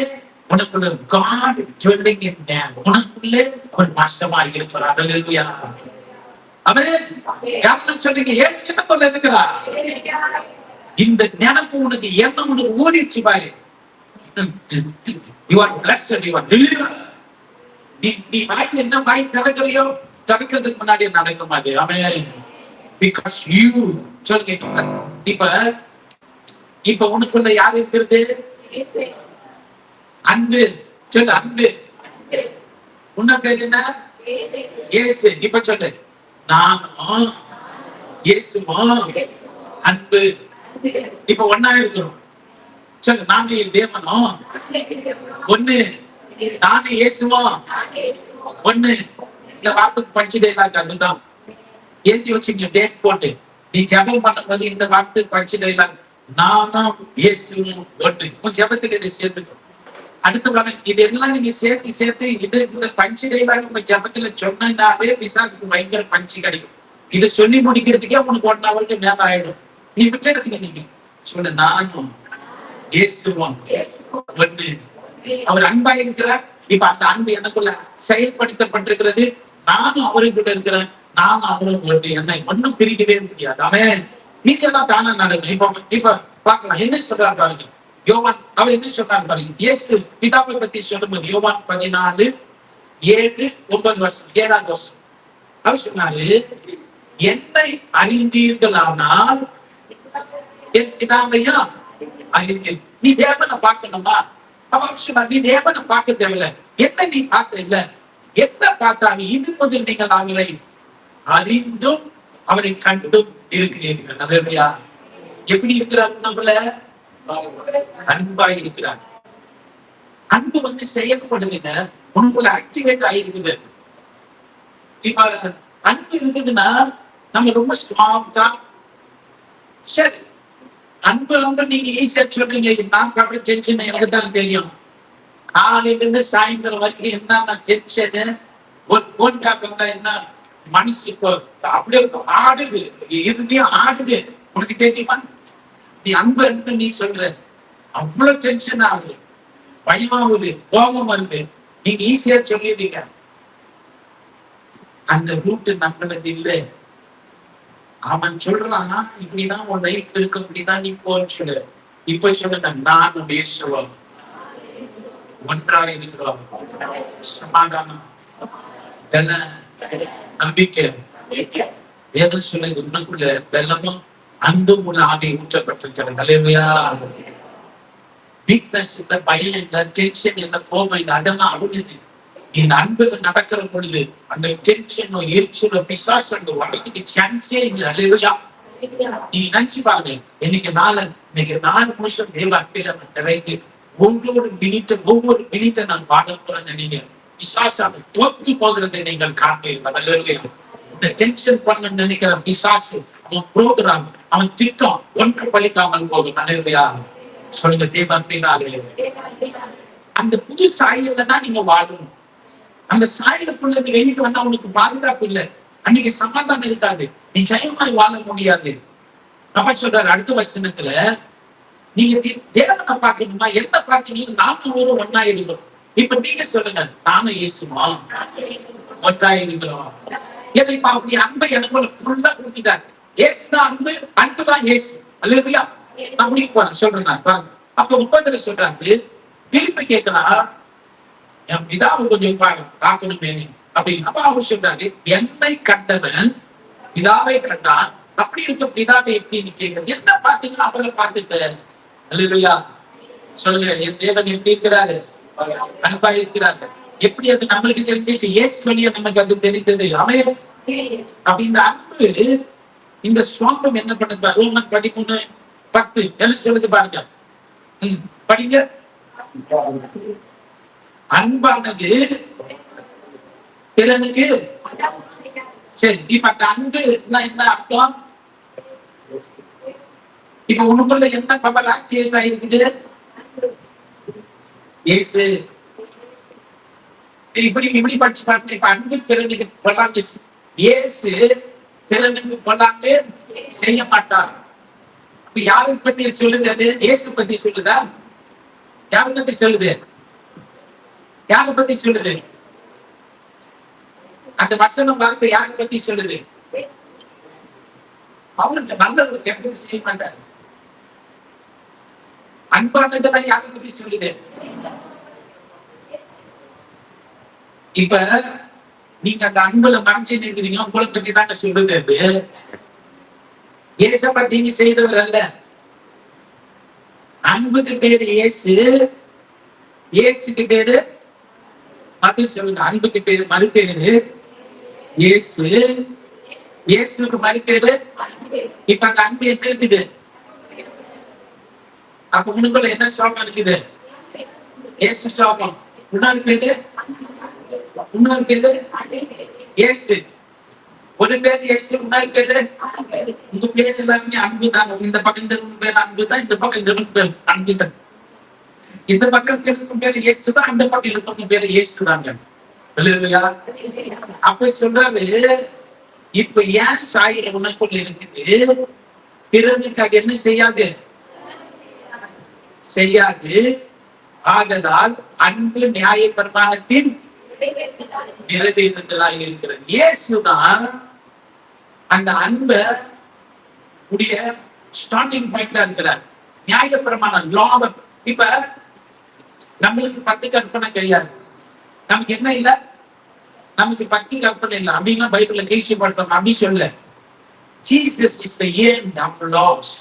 உனக்குள்ள God dwelling in man. உனக்குள்ளே ஒரு வாசமா இருக்கிறார். அல்லேலூயா. ஆமென். யாருன்னு சொல்றீங்க? இயேசு எனக்குள்ள இருக்கிறார். இந்த நினைப்பு உனக்கு என்ன உனக்கு ஓடிச்சு பாரு. You are blessed, you are delivered. நீ வாய் என்ன வாய் திறக்கலையோ, திறக்கிறதுக்கு முன்னாடி நடக்கும் அது. ஆமென். Because you சொல்லுங்க. இப்ப உனக்குள்ள யார் இருக்கிறது? அன்பு. சொல்லு, அன்பு. உன்ன பேர் என்ன? இயேசு. இப்ப சொல்லு, நானும் இயேசுவும் அன்பு. இப்ப ஒன்னா இருக்கிறோம். சொல்லு, நாங்க தேவனும் ஒண்ணு, நானே இயேசுவும் ஒண்ணு. இந்த வார்த்தைக்கு பஞ்சுடையலாம் அதுதான் ஏற்றி வச்சுங்க, டேட் போட்டு. நீ ஜெபம் பண்ணும்போது இந்த வார்த்தை பஞ்சுடையலாம், நானும் இயேசுவும் ஒண்ணு. உன் ஜெபத்துல இதை சேர்த்துக்கணும். அடுத்த வாரம் இதெல்லாம் நீங்க சேர்த்து இது இந்த பஞ்சுடையலாம் உங்க ஜெபத்துல சொன்னாவே பிசாசுக்கு பயங்கர பஞ்சு கிடைக்கும். இதை சொல்லி முடிக்கிறதுக்கே உனக்கு 1 ஹவருக்கு மேல ஆயிடும். நீ விட்டு நீங்க சொல்லு, நானும் இயேசுவும் ஒண்ணு. அவர் அன்பா இருக்கிறார். இப்ப அந்த அன்பு எனக்குள்ள செயல்படுத்தப்பட்டிருக்கிறது. நானும் அவருக்குள்ள இருக்கிறேன், நானும் அவரும் ஒண்ணு. என்னை ஒண்ணும் பிரிக்கவே முடியாது. அவன் நீங்கெல்லாம் தானே நடக்கும். இப்ப பார்க்கலாம் என்ன சொல்றாரு பாருங்க. யோவான் அவர் என்ன சொல்றாரு பாருங்க. இயேசு பிதாவை பத்தி சொல்லும்போது யோவான் 14:7-9 7வது வருஷம் அவர் சொன்னாரு, என்னை அறிந்தீர்களானால் என் பிதாவையும் அறிந்தீர். நீ தேவனை பார்க்கணுமா? அவர் சொன்னா, நீ தேவனை பார்க்க தேவையில்ல, என்ன நீ பார்த்த இல்ல, என்ன பார்த்தாங்க? இது முதல் நீங்கள் அவரை அறிந்தும் அவரை கண்டும் இருக்கிறீர்கள். நல்லபடியா எப்படி இருக்கிறார்? நம்மள அன்பாய் இருக்கிறார். அன்பு செயல்படுகிற உனக்குள்ள ஆக்டிவேட் ஆயிருக்குது. இப்ப அன்பு இருக்குதுன்னா நம்ம ரொம்ப சாஃப்டா, சரி அன்பு வந்து நீங்க ஈஸியா சொல்றீங்க. நான் பண்ற டென்ஷன் எனக்கு தான் தெரியும். காலையில இருந்து சாயந்தரம் வரைக்கும் என்ன டென்ஷனு, ஒரு போன் கால் வந்தா என்ன மனசு இப்போ அப்படியே ஆடுது, இறுதியும் ஆடுது. உனக்கு தெரியுமா? நீ அன்பு அன்பு நீ சொல்ற, அவ்வளவு டென்ஷன் ஆகுது, பயமாகுது, கோபம் வருது. நீங்க ஈஸியா சொல்லிடுறீங்க. அந்த ரூட் நம்மளது இல்லை. அவன் சொல்றான் இப்படிதான் உன் லைஃப் இருக்கு, இப்படிதான் நீ போன்னு சொல்லு. இப்ப சொல்லுங்க, நானும் பேசுவோம் ஒன்றாக இருக்கிறோம். சமாதானம், நம்பிக்கை, வேதம் சொல்ல உன்னுக்குள்ள வெள்ளமும் அன்பும் உள்ள ஆவி ஊற்றப்பட்டிருக்கிற தலைமையா. வீக்னஸ் இல்ல, பயம் இல்ல, டென்ஷன் இல்ல, கோபம் இல்லை, அதெல்லாம் அழுகுது. இந்த அன்புக்கு நடக்கிற பொழுது அந்த டென்ஷனோ எரிச்சலோ பிசாசு அந்த வரதுக்கு சான்ஸே இல்லை. அல்லேலூயா. நீங்க நினைச்சு பாருங்க, இன்னைக்கு நாலு நிமிஷம் தேவ அன்பில நிறைந்து ஒவ்வொரு மினிட்டை நான் வாழ போறேன்னு நினைக்கிறேன். பிசாசு அதை தோக்கி போகிறதை நீங்கள் காண்பீர்கள். அல்லேலூயா. இந்த டென்ஷன் பண்ண நினைக்கிற பிசாசு, அவன் ப்ரோக்ராம், அவன் திட்டம் ஒன்று பலிக்காமல் போகும். அல்லேலூயா. சொல்லுங்க, தேவ அன்பினாலே அந்த புது சாயல்ல தான் நீங்க வாழணும். அந்த சாயலுக்குள்ள நீ வெளியில வந்தா உனக்கு பாதுகாப்பு இல்லை, அன்னைக்கு சமாதானம் இருக்காது, நீ ஜெயமாய் வாழ முடியாது. அப்ப சொல்றாரு அடுத்த வசனத்துல, நீங்க தேவனை பார்க்கணுமா, என்ன பார்க்கணும்? நானும் ஒரு ஒன்னா இருக்கிறோம். இப்ப நீங்க சொல்லுங்க, நானும் இயேசுமா ஒன்றா இருக்கிறோம். எதைப்பா அப்படி அன்பை எனக்குள்ள ஃபுல்லா கொடுத்துட்டாரு. இயேசுதான் அன்பு, அன்புதான் இயேசு. அல்லேலூயா. நான் முடிக்க போறேன், சொல்றேன் நான் பாருங்க. அப்ப 30 சொல்றாரு, திருப்பி கேட்கலாம், என் பிதாவை கொஞ்சம் பார்க்கணுமே அப்படின்னு. அப்ப அவர் சொல்றாரு, என்னை கண்டவன் பிதாவை கண்டான். அப்படி இருக்க பிதாவை எப்படின்னு கேட்க, என்ன பார்த்தீங்கன்னா அவரை பார்த்துட்டு. அல்லேலூயா. சொல்லுங்க, என் தேவன் எப்படி இருக்கிறாரு? அன்பா இருக்கிறாரு. எப்படி அது நம்மளுக்கு தெரிஞ்சிச்சு? இயேசு வழியா நமக்கு அது தெரிந்தது. அமையும் அப்படி இந்த அன்பு, இந்த சுவாபம் என்ன பண்ணுது? ரோமன் 13:10 என்ன சொல்லுது பாருங்க. படிங்க. அன்பானது பிறனுக்கு. சரி, இப்ப அந்த அன்பு என்ன அர்த்தம்? இப்ப உனக்குள்ள என்ன பவர் ஆக்டிவேட் ஆயிருக்குது? இயேசு. இப்படி படிச்சு பாருங்க. இப்ப அன்பு பிறனுக்கு பொல்லாங்கு, இயேசு பிறனுக்கு பொல்லாங்கு செய்ய மாட்டார். அப்ப யாரை பத்தி சொல்லுது? அது இயேசு பத்தி சொல்லுதா? யாரை பத்தி சொல்லுது? யாரை பத்தி சொல்லுது? அந்த வசனம் வார்த்தை யாரை பத்தி சொல்லுது? அவருக்கு நல்ல ஒரு கெட்டது செய்ய மாட்டார். அன்பானதெல்லாம் யாரை பத்தி சொல்லுது? இப்ப நீங்க அந்த அன்புல மறைஞ்சு இருக்கிறீங்க, உங்களை பத்தி தாங்க சொல்லுது. அது இயேச பத்தி நீங்க செய்தவர் அல்ல. அன்புக்கு பேரு இயேசு, இயேசுக்கு பேரு அப்படி சொல்லுங்க. அன்புக்கு பேரு மறுபேரு இயேசு, இயேசுக்கு மறுபேரு. இப்ப அந்த அன்பு எங்க இருக்குது? அப்ப உனக்குள்ள என்ன சோகம் இருக்குது? இயேசு சோகம். இன்னொரு பேரு இயேசு. ஒரு பேர் இயேசு, இன்னொரு பேரு உங்க பேர் எல்லாமே அன்புதான். இந்த பக்கம் பேர் அன்புதான், இந்த பக்கம் பேர் அன்புதான். இந்த பக்கம் இருக்கும் பேர் இயேசுதான், அந்த பக்கம் இருக்கும் பேர் இயேசுதாங்க. அப்ப சொல்றாரு, இப்ப ஏன் சாயல் உனக்குள்ள இருக்குது? பிறனுக்கு அது என்ன செய்யாது? ஆதலால் அன்பு நியாய பிரமாணத்தின் நிறைவேறுதலாக இருக்கிறது. இயேசுதான் அந்த அன்ப உடைய ஸ்டார்டிங் பாயிண்டா இருக்கிறார். நியாய பிரமாணம், லாபம். இப்ப நம்மளுக்கு 10 கற்பனை கிடையாது. நமக்கு என்ன இல்ல? நமக்கு 10 கற்பனை இல்லை அப்படின்னா பைபிள்ல கேள்வி பண்றோம். அப்படி சொல்ல, Jesus is the end of laws.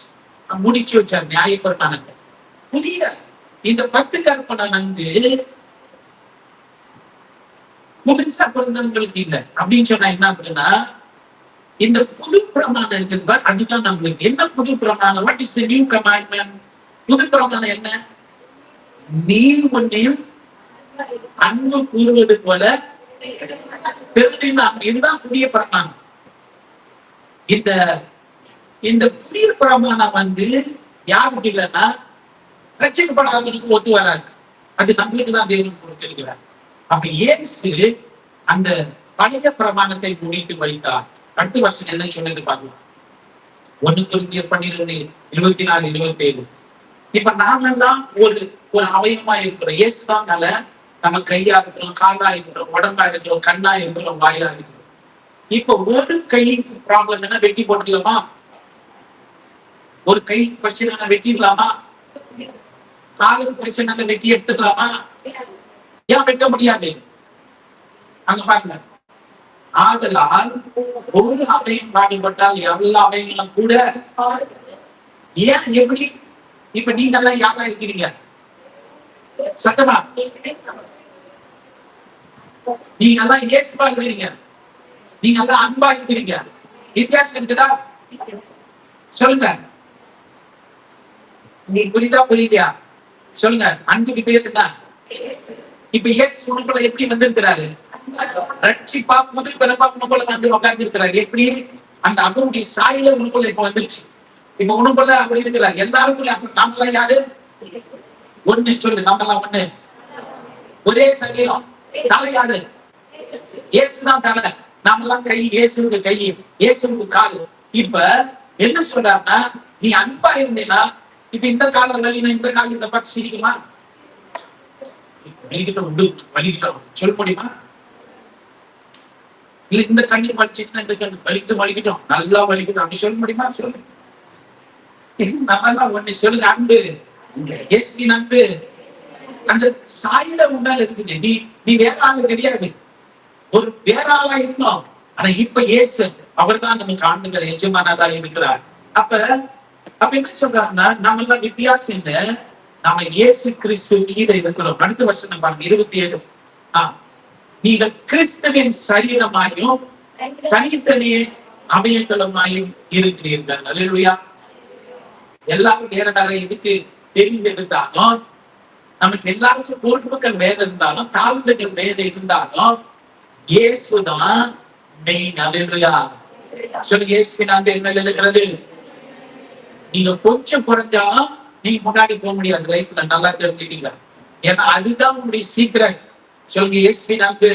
முடிச்சு வச்சார் நியாய பிரமாணத்தை. புதிய இந்த 10 கற்பனை வந்து புதுசா பிறந்தவங்களுக்கு இல்லை அப்படின்னு சொன்னா என்ன அப்படின்னா, இந்த புது பிரமாணம் இருக்குது, அதுதான் நம்மளுக்கு. என்ன புது பிரமாணம்? What is the new commandment? புது பிரமாணம் என்ன? நீ உன்னையும் அன்பு கூறுவது போல பெருநிலம். இதுதான் புதிய பிரமாணம். இந்த இந்த புதிய பிரமாணம் யாருக்கு இல்லைன்னா ரட்சிக்கப்படாதவனுக்கு ஒத்து வராது. அது நம்மளுக்கு தான் தேவன் கொடுத்திருக்கிறார். அப்ப இயேசு அந்த பழைய பிரமாணத்தை முடித்து வைத்தார். அடுத்த வருஷம் என்ன சொன்னது பார்க்கலாம். 1 கொரிந்தியர் 12:24-27. இப்ப நாமெல்லாம் ஒரு அவயமா இருக்கிறோம். இயேசு தான் தலை. நம்ம கையா இருக்கிறோம், காலா இருக்கிறோம், உடம்பா இருக்கிறோம், கண்ணா இருக்கிறோம், வாயா இருக்கிறோம். இப்ப ஒரு கைக்கு ப்ராப்ளம் என்ன, வெட்டி போட்டுக்கலாமா? ஒரு கை பிரச்சனை வெட்டிடலாமா? காலுக்கு பிரச்சனை வெட்டி எடுத்துக்கலாமா? ஏன் வெட்ட முடியாது? அங்க பாருங்க. ஆதலால் ஒரு அவயம் பாடுபட்டால் எல்லா அவயங்களும் கூட. ஏன் எப்படி? இப்ப நீங்க எல்லாம் யாரா இருக்கிறீங்க? சத்தமா நீங்க எல்லாம் இயேசுவா இருக்கிறீங்க. நீங்க எல்லாம் அன்பா இருக்கிறீங்க. வித்தியாசம் இருக்குதா? சொல்லுங்க. நீ புரியலையா? சொல்லுங்க. அன்புக்கு பேர் என்ன? இப்ப இயேசு உனக்குள்ள எப்படி வந்திருக்கிறாரு? ரட்சிப்பா புது பிறப்பா உனக்குள்ள வந்து உட்கார்ந்து இருக்கிறாரு. எப்படி? அந்த அவருடைய சாயில உனக்குள்ள இப்ப வந்துருச்சு. இப்ப உனக்குள்ள அப்படி இருக்கிறார். எல்லாருக்குள்ள நாமெல்லாம் யாரு? ஒண்ணு சொல்லு. நாமெல்லாம் ஒண்ணு, ஒரே சரீரம். தலை யாரு? இயேசுதான் தலை. நாமெல்லாம் கை. இயேசுக்கு கை, இயேசுக்கு கால். இப்ப என்ன சொல்றாருன்னா, நீ அன்பா இருந்தீங்கன்னா இப்ப இந்த கால வலினா இந்த கால இதை பார்த்து சிரிக்குமா? வலிக்கிட்டோம் சொல்ல முடியுமா? இல்ல இந்த கண்ணி வலிச்சுன்னா இந்த கண்ணு வலிக்கிட்டோம் நல்லா வலிக்கிட்டோம் அப்படி சொல்ல முடியுமா? சொல்லு. நம்மெல்லாம் ஒண்ணு சொல்லுங்க. அன்பு, இயேசுவின் அன்பு அந்த சாயில உண்டால இருக்குது. நீ வேற ஆளு கிடையாது. ஒரு வேற ஆளா இருந்தோம். ஆனா இப்ப இயேசு அவர் தான் நமக்கு ஆண்டுகிற எஜமானதா இருக்கிறார். அப்ப என்ன சொல்றாருன்னா, நாம எல்லாம் வித்தியாசம் இல்லை. நாம இயேசு கிறிஸ்து மீது இருக்கிறோம். அடுத்த வருஷம் பாருங்க 27. நீங்கள் கிறிஸ்துவின் சரீரமாயும் தனித்தனியே அவயங்களுமாயும் இருக்கிறீர்கள். அல்லேலூயா. எல்லாரும் வேற வேற இதுக்கு தெரிந்தெடுத்தாலும், நமக்கு எல்லாருக்கும் பொறுப்புகள் வேற இருந்தாலும், தாழ்ந்துகள் வேற இருந்தாலும், இயேசுதான் மெயின். அல்லேலூயா. சொல்லுங்க. இயேசுவின் அன்பு என்ன இருக்கிறது? நீங்க கொஞ்சம் குறைஞ்சாலும் நீங்க முன்னாடி போக முடியாது. லைஃப்ல நல்லா தெரிஞ்சுக்கீங்க. ஏன்னா அதுதான் உங்களுடைய சீக்கிரம். சொல்லுங்க. இயேசுவின் அன்பு.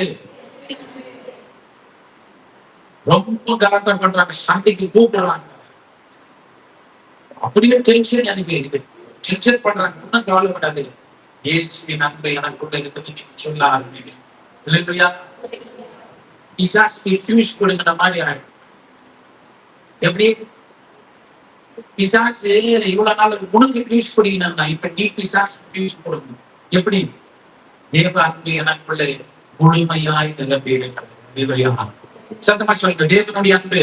ரொம்ப கரெக்டா பண்றாங்க. சண்டைக்கு கூப்பிடுறாங்க. அப்படியே டென்ஷன் எனக்கு இது. டென்ஷன் பண்றாங்க. இன்னும் கவலைப்படாது. இயேசுவின் அன்பு எனக்குள்ள இருக்குது நீங்க சொல்ல ஆரம்பிங்க. இல்லையா? பிசாசுக்கு ஃபியூஸ் கொடுங்கிற மாதிரி ஆயிடும். எப்படி? பிசாசு இவ்வளவு நாள் உனக்கு ஃபியூஸ் கொடுக்கணும். இப்ப நீ பிசாசு ஃபியூஸ் கொடுக்கணும். எப்படி? தேவ அன்பு எனக்குள்ள முழுமையாய் நிரம்பி இருக்கிறது. சத்தமா சொல்லுங்க. தேவனுடைய அன்பு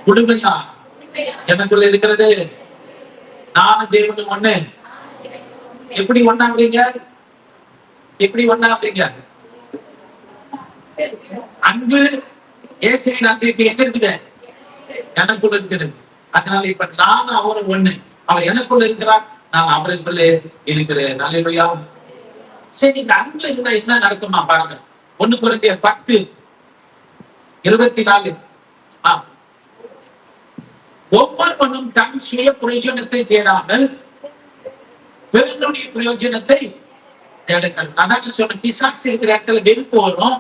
முழுமையா எனக்குள்ள இருக்கிறது. நானும் தேவனும் ஒண்ணு. எப்படி ஒண்ணாகிறீங்க? எப்படி ஒண்ணாகிறீங்க? அன்பு, இயேசுவின் அன்பு இப்ப எங்க இருக்குது? எனக்குள்ள இருக்குது. அதனால இப்ப நான் அவரும் ஒண்ணு. அவர் எனக்குள்ள இருக்கிறார், நான் அவருக்குள்ள இருக்கிறேன். அல்லேலூயா. சரி, இந்த அன்பு இருந்தா என்ன நடக்குமா பாருங்க. 1 கொரிந்தியர் 10:24. ஒவ்வொருவனும் தன் சுய பிரயோஜனத்தை தேடாமல் பிறனுடைய பிரயோஜனத்தை தேடுங்கள். அதான் சொன்ன. பிசாசு இருக்கிற இடத்துல வெறுப்பு வரும்.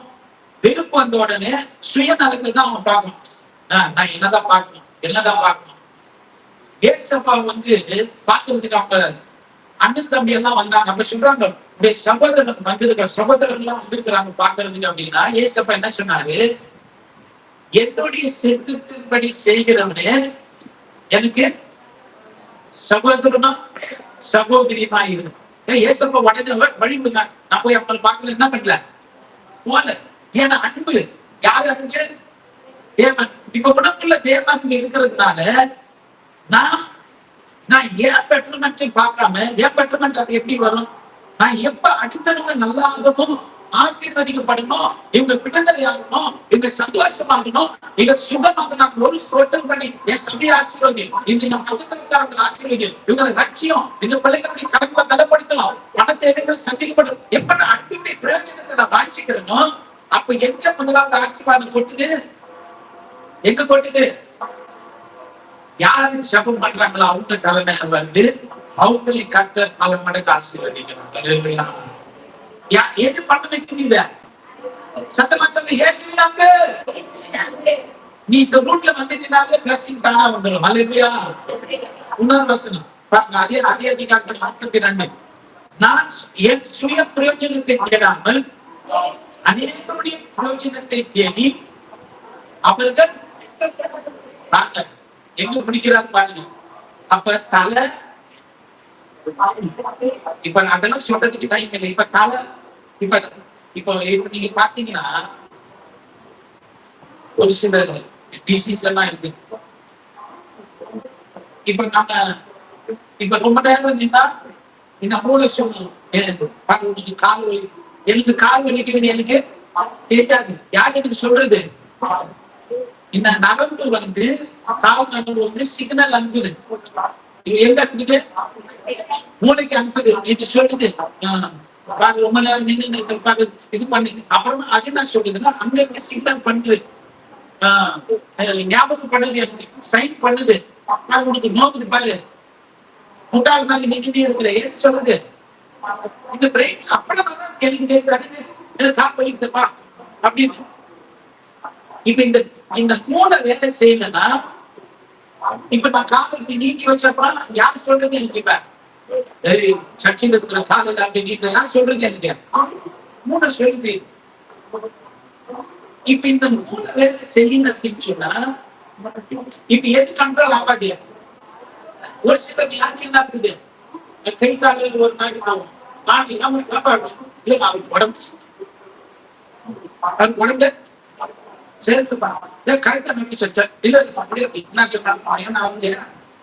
வெறுப்பு வந்த உடனே சுயநலத்தை தான் அவன் பார்க்கணும். நான் என்னதான் பார்க்கணும். ஏசப்பா பாக்குறதுக்கு அவங்க அண்ணன் தம்பி எல்லாம் வந்தாங்க. நம்ம சொல்றாங்க, சகோதரன் சகோதரன் எல்லாம் வந்திருக்கிறாங்க பாக்குறதுக்கு அப்படின்னா, ஏசப்பா என்ன சொன்னாரு? என்னுடைய சித்தத்தின்படி செய்கிறவனே எனக்கு சகோதரனா சகோதரியுமா இருக்கணும். ஏசப்பா உடனே வழிபடுங்க. நான் போய் அவங்களை பார்க்கல, என்ன பண்ணல போல. ஏன்னா அன்பு யாரு? அன்பு தேவன். இப்ப உடம்புல தேவன் இருக்கிறதுனால நான் ஏன் பெட்டர்மெண்ட் பார்க்காம, ஏன் பெட்டர்மெண்ட் அது எப்படி வரும்? நான் எப்ப அடுத்தவங்க நல்லா ஆகணும், ஆசீர்வதிக்கப்படணும், இவங்க விடுதலை ஆகணும், இவங்க சந்தோஷமாகணும், இவங்க சுகமாகணும், ஒரு ஸ்தோத்திரம் பண்ணி என் சபையை ஆசீர்வதி, இன்று நான் பக்கத்துக்காரங்களை ஆசீர்வதி, இவங்களை லட்சியம், இந்த பிள்ளைகளுடைய கடமை பலப்படுத்தலாம், பண தேவைகள் சந்திக்கப்படும். எப்ப நான் அடுத்தவருடைய பிரயோஜனத்தை நான் வாஞ்சிக்கிறேனோ, அப்ப எங்க முதலாவது ஆசீர்வாதம் கொட்டுது? எங்க கொட்டுது? யாரு ஜெபம் பண்றாங்களோ அவங்க தலைமை வந்து அவங்களை கர்த்தர் பல மடங்கு ஆசீர்வதிக்கிறாங்க. எது பண்ண வைக்கிறீங்க? சத்தமா சொல்லு, இயேசுவினாலே. நீ இந்த ரூட்ல வந்துட்டீனாலே பிளஸிங் தானா வந்துடும். ஹல்லேலூயா. இன்னொரு வசனம் பாருங்க, அதே அதிகாரம் 42. நான் என் சுய பிரயோஜனத்தை தேடாமல் அநேகருடைய பிரயோஜனத்தை தேடி அவர்கள் எங்க பிடிக்கிறார் பாருங்க. அப்ப தலை, இப்ப அதெல்லாம் சொல்றதுக்கு டைம் இல்லை. இப்ப தலை, இப்ப இப்ப நீங்க பாத்தீங்கன்னா ஒரு சில டிசீஸ் எல்லாம் இருக்கு. இப்ப நம்ம இப்ப ரொம்ப நேரம் நின்னா இந்த மூளை சொல்லும், எனக்கு கால் வலிக்குதுன்னு எனக்கு தெரியாது. யார் எனக்கு சொல்றது? இந்த நரம்பு வந்து கால் நரம்பு வந்து சிக்னல் அனுப்புது. எங்க அனுப்புது? மூளைக்கு அனுப்புது. இது சொல்லுது ரொம்ப நேரம் நின்று இது பண்ணி அப்புறமா அது என்ன சொல்லுதுன்னா அங்க இருந்து சிக்னல் பண்ணுது, ஞாபகம் பண்ணுது, எனக்கு சைன் பண்ணுது. உனக்கு நோக்குது பாரு, முட்டாள் நாங்க நின்று இருக்கிற ஏன் சொல்லுது? இந்த பிரெயின் அப்புறம் எனக்கு தெரியாது காப்பளிக்குதுப்பா அப்படின்னு. இப்ப இந்த மூளை வேலை செய்யலன்னா இப்ப நான் காதலுக்கு நீக்கி வச்சப்ப யார் சொல்றது? எனக்கு இப்ப சர்ச்சையில் இருக்கிற காதல் அப்படி நீட்டு யார் சொல்றது? எனக்கு மூளை சொல்லுது. இப்ப இந்த மூளை வேலை செய்யணும் அப்படின்னு சொன்னா இப்ப எது கண்ட்ரோல் ஆகாது? ஒரு சில வியாதி என்ன இருக்குது, கை காலில் ஒரு நாள் போகும், காப்பாடு இல்ல அவருக்கு உடம்பு சேர்த்துப்பா கரெக்டா நோட்டீஸ் வச்ச இல்ல அப்படியே என்ன சொன்னாங்க. ஏன்னா அவங்க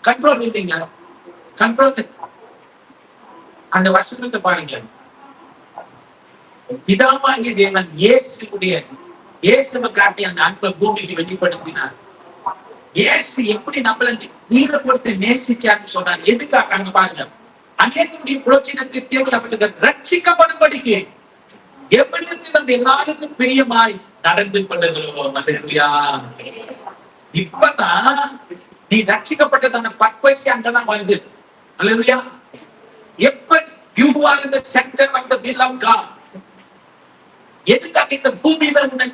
கண்ட்ரோல் இல்லைங்க. கண்ட்ரோல் அந்த வசனத்தை பாருங்க. பிதாவாகிய தேவன் இயேசுவை காட்டி அந்த அன்பை பூமிக்கு வெளிப்படுத்தினார். இயேசு எப்படி நம்மள நீரை கொடுத்து நேசிச்சான்னு சொன்னார். எதுக்காக? அங்க பாருங்க, அநேகருடைய புரோஜனத்தை தேடி அவர்கள் ரட்சிக்கப்படும்படிக்கு எவ்விடத்தில் எல்லாருக்கும் பிரியமாய் நடந்து கொள்ளுகிறோம். அல்லேலூயா. இப்பதான் நீ ரட்சிக்கப்பட்டதான பர்பஸ் அங்கதான் வருது. அல்லேலூயா. எப்ப you are in the center of the will of God, எதுக்காக இந்த பூமியில உன்னை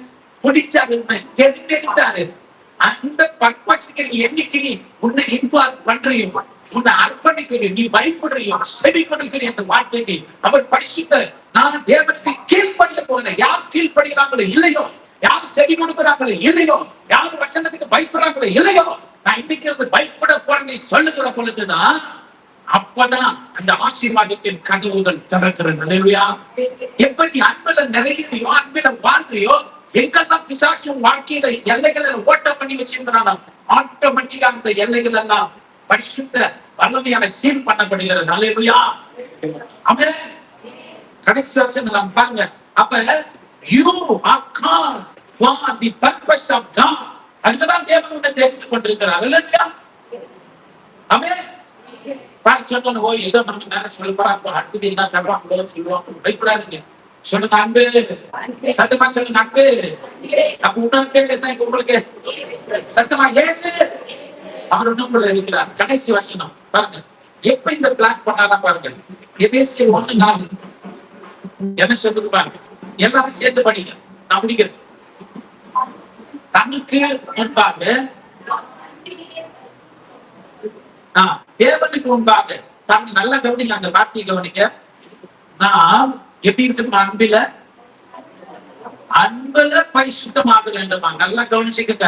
பிடிச்சாரு, உன்னை தெரிந்தெடுத்தாரு, அந்த பர்பஸ்க்கு என்னைக்கு நீ உன்னை இன்வால்வ் பண்றியோ, உன்னை அர்ப்பணிக்கிறியோ, நீ பயப்படுறியோ, செவி கொடுக்கிறிய அந்த வார்த்தைக்கு அவர் பரிசுத்த நான் தேவனுக்கு கீழ்ப்படிய போகிறேன். யார் கீழ்ப்படுகிறாங்களோ இல்லையோ, யார் செவி கொடுக்கிறாங்களோ இல்லையோ, யார் வசனத்துக்கு பயப்படுறாங்களோ இல்லையோ, நான் இன்னைக்கு பயப்பட போறேன்னு சொல்லுகிற பொழுதுதான் அப்பதான் அந்த ஆசீர்வாதத்தின் கதவுகள் திறக்கிறது. அல்லேலூயா. எப்ப நீ அன்புல நிறையிறியோ, அன்புல வாழ்றியோ, எங்கெல்லாம் பிசாசும் வாழ்க்கையில எல்லைகளை ஓட்டம் பண்ணி வச்சிருக்கிறானோ ஆட்டோமேட்டிக்கா அந்த எல்லைகள் எல்லாம் பரிசுத்த வல்லமையான சீல் பண்ணப்படுகிறது. அல்லேலூயா. ஆமென். கடைசி வசனம் பாருங்க. அப்ப you are called for the purpose of God. அதுதான் தேவன் உன்னை தெரிந்து கொண்டிருக்கிறார். அல்லேலூயா. ஆமென். பாரு சொன்ன ஓ ஏதோ நம்ம மேல சொல்ல போறாங்க, அடுத்தது என்ன தருவாங்களோ சொல்லுவாங்க. பயப்படாதீங்க. சொல்லுங்க அன்பு. சத்தமா சொல்லுங்க அன்பு. அப்ப உன்னோட பேர் என்ன இப்ப உங்களுக்கு? சத்தமா இயேசு. அவர் உங்களுக்குள்ள இருக்கிறார். கடைசி வசனம் பாருங்க. எப்ப இந்த பிளான் பண்ணாதான் பாருங்க. எபேசியர் 1:4 என்ன சொல்லுது பாருங்க. எல்லாரும் சேர்ந்து படிங்க. நான் முடிக்கிறேன். தனக்கு முன்பாக தேவனுக்கு முன்பாக தாங்க நல்லா கவனிங்க. அந்த வார்த்தையை கவனிக்க. நாம் எப்படி இருக்கு? அன்புல பரிசுத்தமாக வேண்டுமா? நல்லா கவனிச்சுக்கிட்ட.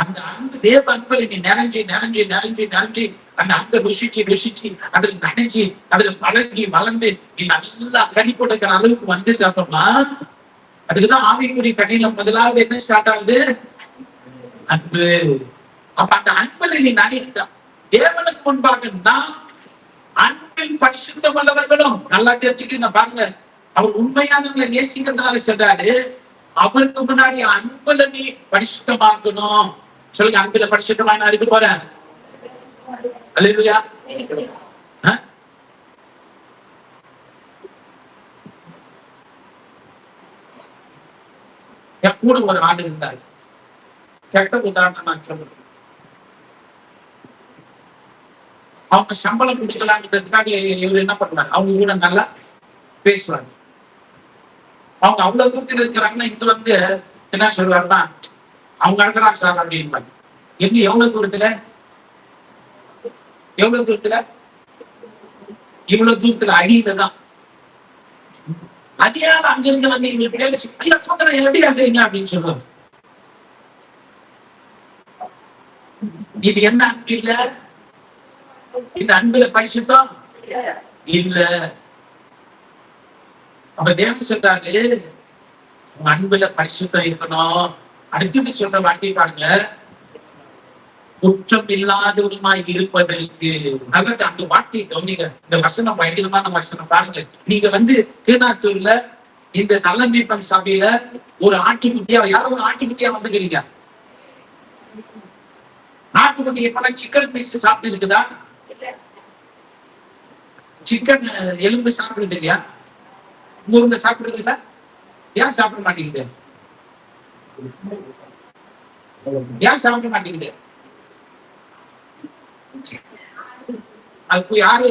அந்த அன்பு தேவ அன்புல நீ நிறைஞ்சி நிறைஞ்சி நிறைஞ்சி நிறைஞ்சி அந்த அன்பை ருசிச்சு அதுல நனைஞ்சி அதுல பழகி வளர்ந்து நீ நல்லா கனி கொடுக்கிற அளவுக்கு வந்து தரணும்னா அதுக்குதான் ஆவிக்குரிய கனியில முதலாவது என்ன ஸ்டார்ட் ஆகுது? அன்பு. அப்ப அந்த அன்புல நீ நனைத்தான் தேவனுக்கு முன்பாக நாம் அன்பில் பரிசுத்தம் உள்ளவர்களும். நல்லா தெரிஞ்சுக்கிங்க பாருங்க. அவர் உண்மையானவங்களை நேசிக்கிறதுனால சொல்றாரு, அவருக்கு முன்னாடி அன்புல நீ பரிசுத்தமாக்கணும். சொல்லுங்க, அன்புல பரிசுத்தமா நான் இருக்க போறேன். அல்லேலூயா. என் கூட ஒரு ஆள் இருந்தார். கெட்ட உதாரணம் நான் சொல்றேன். அவங்க சம்பளம் கொடுக்கலாங்கிறதுக்காக இவர் என்ன பண்றாரு, அவங்க கூட நல்லா பேசுவாங்க. அவங்க அவ்வளவு தூரத்தில் இருக்கிறாங்கன்னா இங்க வந்து என்ன சொல்லுவாருன்னா, அவங்க நடக்கிறாங்க சார் அப்படின்னு. எங்க எவ்வளவு தூரத்துல இவ்வளவு தூரத்துல அடியில தான். அதிகால அங்கிருந்து வந்து எப்படி அங்குறீங்க அப்படின்னு சொல்லுவாங்க. இது என்ன அன்பு இல்ல? இந்த அன்புல பரிசுத்தம் இல்ல. அப்ப தேவன் சொல்றாரு, உங்க அன்புல பரிசுத்தம் இருக்கணும். அடுத்தது சொல்ற வார்த்தை பாருங்க, குற்றம் இல்லாதவருமாய் இருப்பதற்கு. நல்லது, அந்த வார்த்தையை கவனிங்க. இந்த வசனம் பயங்கரமான வசனம் பாருங்க. நீங்க வந்து கீழாத்தூர்ல இந்த நல்லமீட்பன் சபையில ஒரு ஆட்டுக்குட்டியா, யாரும் ஒரு ஆட்டுக்குட்டியா வந்துக்கிறீங்க. ஆட்டுக்குட்டி எப்ப சிக்கன் பீஸ் சாப்பிட்டு இருக்குதா? சிக்கன் எலும்பு சாப்பிடுறது இல்லையா? ஊர்ல சாப்பிடுறது இல்ல. ஏன் சாப்பிட மாட்டேங்குது? ஏன் சாப்பிட மாட்டேங்குது? அதுக்கு யாரு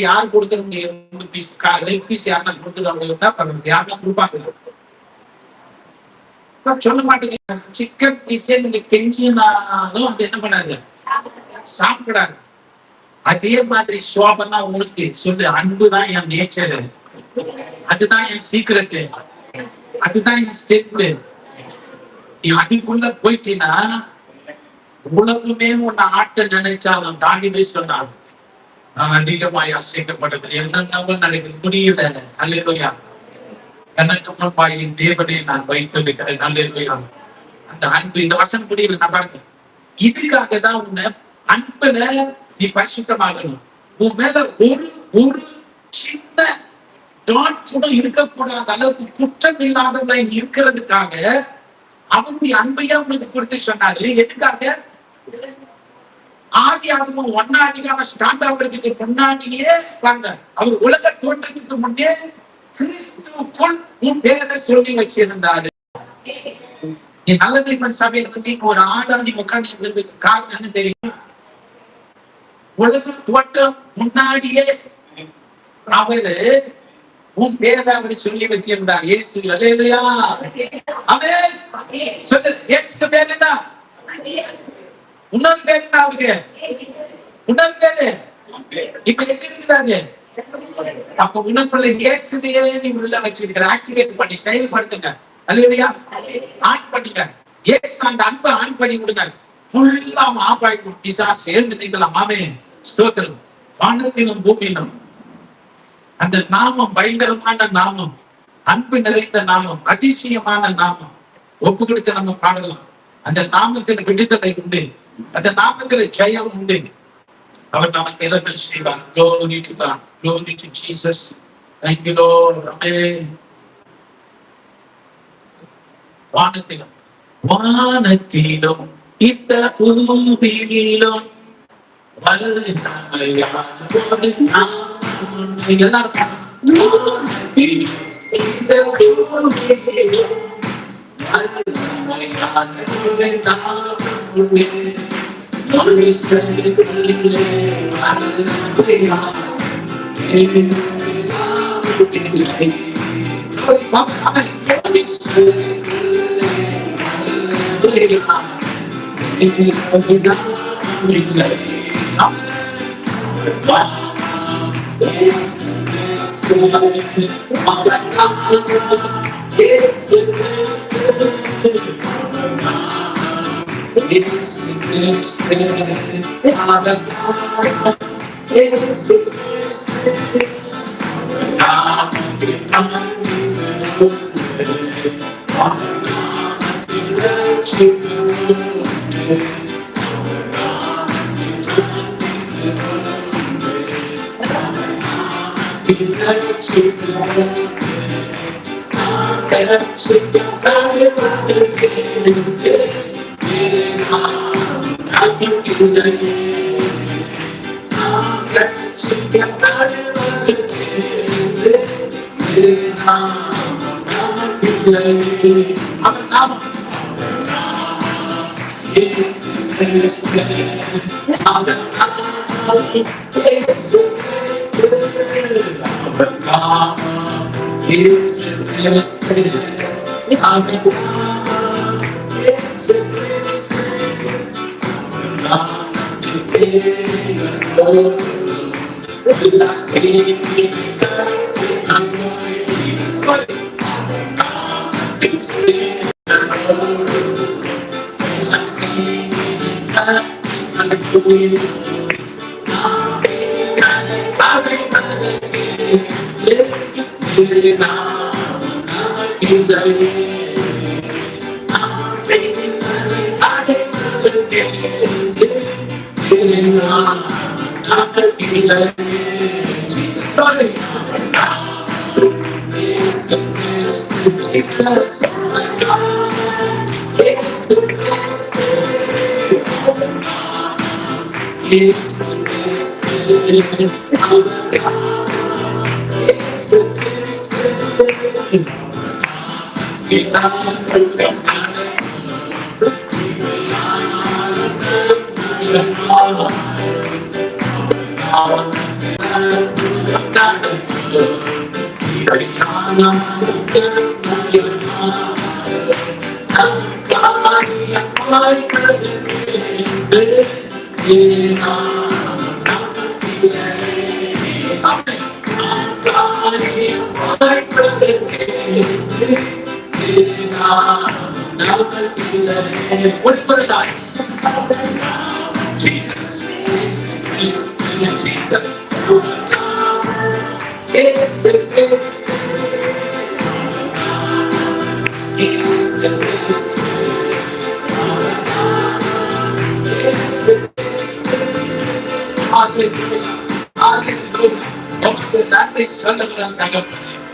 யாரு கொடுக்கறவங்க எலும்பு பீஸ் லெக் பீஸ் யாருன்னா கொடுக்குறவங்க இருந்தா பரவாயில்ல, யாருன்னா கொடுப்பாங்க. சொல்ல மாட்டேங்க. சிக்கன் பீஸே நீங்க கெஞ்சினாலும் அது என்ன பண்ணாது, சாப்பிடாது. அதே மாதிரி சோபனா உங்களுக்கு சொல்லு, அன்புதான் என் நேச்சர், அதுதான் என் சீக்ரெட், அதுதான் என் ஸ்ட்ரென்த். நீ அதுக்குள்ள போயிட்டீங்கன்னா உலகமே உன்னை ஆட்ட நினைச்சாலும் தாண்டிதே சொன்னாலும் நான் அதிகமாய் அசைக்கப்படுறது என்னென்னவோ நடக்க முடியல. அல்லேலூயா. எனக்கு முன்பாய் என் தேவனை நான் வைத்திருக்கிறேன். அல்லேலூயா. அந்த அன்பு இந்த வசனம் முடியல. நான் பாருங்க, இதுக்காக தான் உன்னை அன்புல நீ பரிசுத்தமாகணும். உன் மேல ஒரு சின்ன டாட் கூட இருக்கக்கூடாத அளவுக்கு குற்றம் இல்லாதவங்களை இருக்கிறதுக்காக அவனுடைய அன்பையா உனக்கு கொடுத்து சொன்னாரு. எதுக்காக? ஆதியாகமம் 1ஆம் அதிகாரம் ஸ்டார்ட் ஆகுறதுக்கு முன்னாடியே வாங்க, அவர் உலக தோற்றத்துக்கு முன்னே கிறிஸ்துவுக்குள் உன் பேரை சொல்லி வச்சிருந்தாரு. நீ நல்லமீட்பன் சபையில வந்து ஒரு ஆளா நீ உட்காந்து இருந்ததுக்கு காரணம் என்ன தெரியுமா? உலக தோற்றம் முன்னாடியே அவரு உன் பேரை அவரு சொல்லி வச்சிருந்தார். இயேசு. அல்லேலூயா. ஆமென். சொல்லு, இயேசு பேர் என்ன? உன்னோட பேர் என்ன? அவருக்கு உன்னோட பேரு இப்ப இருக்கிறாரு. அப்ப உனக்குள்ள இயேசுவையே நீ உள்ள வச்சிருக்கிற. ஆக்டிவேட் பண்ணி செயல்படுத்துங்க. அல்லேலூயா. ஆன் பண்ணுங்க. இயேசு அந்த அன்பை ஆன் பண்ணி விடுங்க. ஃபுல்லா ஆஃப் ஆயிடும். பிசாசு சேர்ந்து நீங்களாம். ஆமென். ஸ்தோத்திரம். வானத்திலும் பூமியிலும் அந்த நாமம் பயங்கரமான நாமம், அன்பு நிறைந்த நாமம், அதிசயமான நாமம் ஒப்பு கொடுத்து நம்ம பாடலாம். அந்த நாமத்தில் விடுதலை உண்டு, அந்த நாமத்தில் ஜெயம் உண்டு. அவர் நமக்கு எதற்கும் செய்வார். Glory to God. Glory to Jesus. Thank you Lord. Amen. வானத்திலும் இந்த பூமியிலும் அவர் நாமம்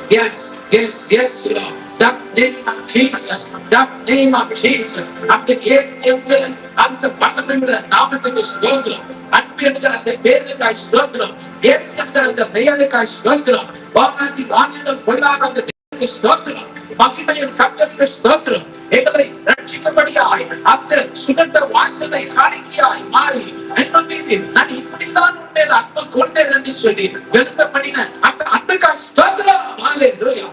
Yes, yes, yes, Lord. That name of Jesus, that name of Jesus. அந்த இயேசு என்கிற அந்த வல்லமையுள்ள நாமத்துக்கு ஸ்தோத்திரம். அன்பு என்கிற அந்த பேருக்காய் ஸ்தோத்திரம். இயேசு என்கிற அந்த பெயருக்காய் ஸ்தோத்திரம். வானாதி வானிலும் கொள்ளாத அந்த தேவனுக்கு ஸ்தோத்திரம். மகிமையின் கர்த்தருக்கு ஸ்தோத்திரம். எங்களை ரட்சிக்கும்படியாய் அந்த சுகந்த வாசனை காணிக்கையாய் மாறி எங்கள் மீது நான் இப்படித்தான் உண்மையில அன்பு கொண்டேன் என்று சொல்லி எழுதப்படின அந்த அன்புக்காய் ஸ்தோத்திரம். ஹல்லேலூயா.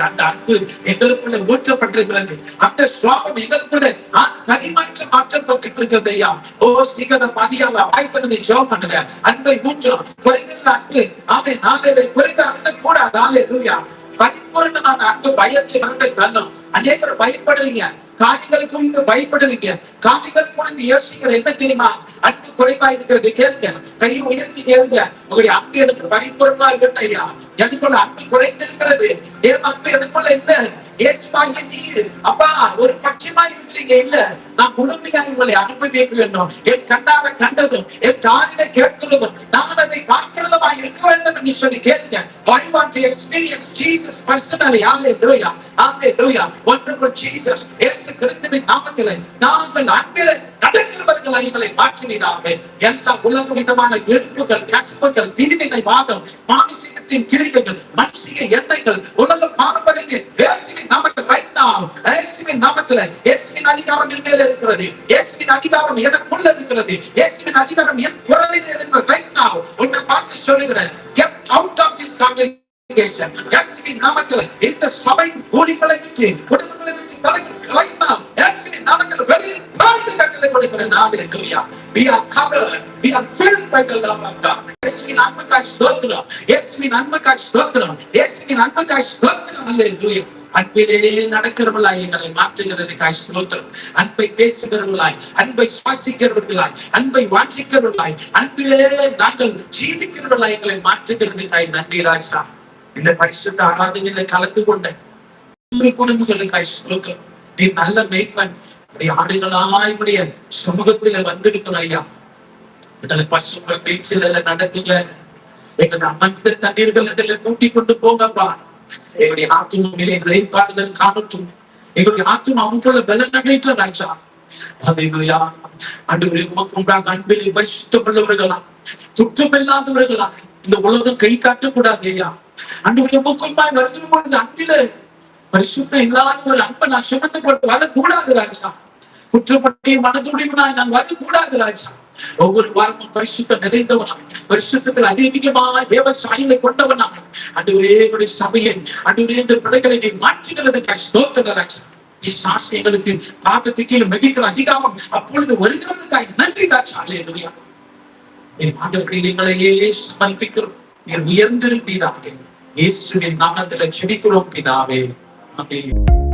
அந்த அன்பு எங்களுக்குள்ள ஊற்றப்பட்டிருக்கிறது. அந்த சுவாபம் எங்களுக்குள்ள பரிமாற்றம் மாற்றப்பட்டு இருக்கிறது ஐயா. ஓ சீக்கிரம் மதியால வாய்த்திருந்து ஜெபம் பண்ணுங்க. அன்பை ஊற்றும் குறைந்த அன்பு ஆமே நாளை குறைந்த அன்பு கூடாது. ஹல்லேலூயா. பரிபூர்ணமான அன்பு பயத்தை வந்து தள்ளும். அநேகர் பயப்படுறீங்க, காரியங்களுக்கு பயப்படுறீங்க, காரியங்கள் குறித்து யோசிக்கிற என்ன தெரியுமா? அன்பு குறைவா இருக்கிறது. கேளுங்க, கையை உயர்த்தி கேளுங்க. உங்களுடைய அன்பு எனக்கு பரிபூர்ணமா இருக்கட்டும் ஐயா. எனக்குள்ள அன்பு குறைந்திருக்கிறது. தேவ அன்பு எனக்குள்ள என்ன? இயேசுவாகிய நீர் அப்பா ஒரு பட்சமா இருக்கிறீங்க இல்ல. நான் முழுமையாக உங்களை அனுபவிக்க வேண்டும். என் கண்ணால கண்டதும் என் காதில கேட்கிறதும் நான் அதை பார்க்கிறதுமா இருக்க வேண்டும் என்று சொல்லி கேளுங்க. I want to experience Jesus personally. Hallelujah. Hallelujah. Wonderful Jesus. இயேசு கிறிஸ்துவின் நாமத்திலே நாங்கள் அன்பிலே நடக்கிறவர்களை எங்களை மாற்றினீராக. எல்லா உலக விதமான வெறுப்புகள், கசப்புகள், பிரிவினை வாதம், மாமிசத்தின் கிரிகைகள், மனுஷிய எண்ணங்கள், உலக பாரம்பரியங்கள் இயேசுவின் நாமத்தில் right now. இயேசுவின் நாமத்தில் இயேசுவின் அதிகாரம் என் மேல் இருக்கிறது. இயேசுவின் அதிகாரம் எனக்குள்ள இருக்கிறது. இயேசுவின் அதிகாரம் என் குரலில் இருக்கிறது. right now உன்னை பார்த்து சொல்லுகிறேன், get out of this congregation. இயேசுவின் நாமத்தில் இந்த சபை ஊழியர்களை விட்டு குடும்பங்களை விட்டு right now இயேசுவின் நாமத்தில் வெளியே பாய்ந்து கட்டளை கொடுக்கிறேன். ஹல்லேலூயா. We are covered, we are filled by the love of God. இயேசுவின் அன்புக்காய் ஸ்தோத்திரம். இயேசுவின் அன்புக்காய் ஸ்தோத்திரம். இயேசுவின் அன்புக்காய் ஸ்தோத்திரம். ஹல்லேலூயா. அன்பிலே நடக்கிறவர்களாய் எங்களை மாற்றுகிறதுக்காய் ஸ்தோத்திரம். அன்பை பேசுகிறவர்களாய், அன்பை சுவாசிக்கிறவர்களாய், அன்பை வாஞ்சிக்கிறவர்களாய், அன்பிலே நாங்கள் ஜீவிக்கிறவர்களாய் எங்களை மாற்றுகிறதுக்காய் நன்றி ராஜா. இந்த பரிசுத்த ஆராதனையில கலந்து கொண்ட குடும்பங்களுக்காய் ஸ்தோத்திரம். நீ நல்ல மேய்ப்பன். ஆடுகளாய் சமூகத்துல வந்திருக்கிறோம் ஐயா. எங்களை பசுக்கள் பேச்சில நடத்துங்க. எங்களை அமர்ந்த தண்ணீர்கள் கூட்டி கொண்டு போங்கப்பா. எங்களுடைய ஆத்மாவிலே இளைப்பாறுதல் காணட்டும். எங்களுடைய ஆத்மா அவங்கள பலன் அடையட்டும் ராஜா. ஹல்லேலூயா. ஆண்டவரே உமக்கு உண்டாக அன்பிலே வைஷ்டமுள்ளவர்களா, குற்றமில்லாதவர்களா இந்த உலகம் கை காட்டக்கூடாது ஐயா. ஆண்டவரே உமக்கு உண்டாக வருகிற அன்பிலே பரிசுத்தம் இல்லாத ஒரு அன்பை நான் சுமந்து கொண்டு வரக்கூடாது ராஜா. குற்றப்பட்டு மனதுடையவனாய் நான் வரக்கூடாது ராஜா. ஒவ்வொரு வாரமும் பரிசுத்தம் நிறைந்தவனாய், பரிசுத்தத்தில் அதிகமாக தேவசாயிலை கொண்டவனாய் ஆண்டவரே என்னுடைய சபையை, ஆண்டவரே இந்த பிள்ளைகளை நீ மாற்றுகிறதுக்காக ஸ்தோத்திரம் ராஜா. எங்களுக்கு பாதத்துக்கு மிதிக்கிற அதிகாரம் அப்பொழுது வருகிறதுக்காக நன்றி ராஜா. அல்லேலூயா. என் ஆண்டவரே எங்களையே சமர்ப்பிக்கிறோம். நீர் உயர்ந்திருப்பீராக. இயேசுவின் நாமத்தில் ஜெபிக்கிறோம் பிதாவே. ஆமென்.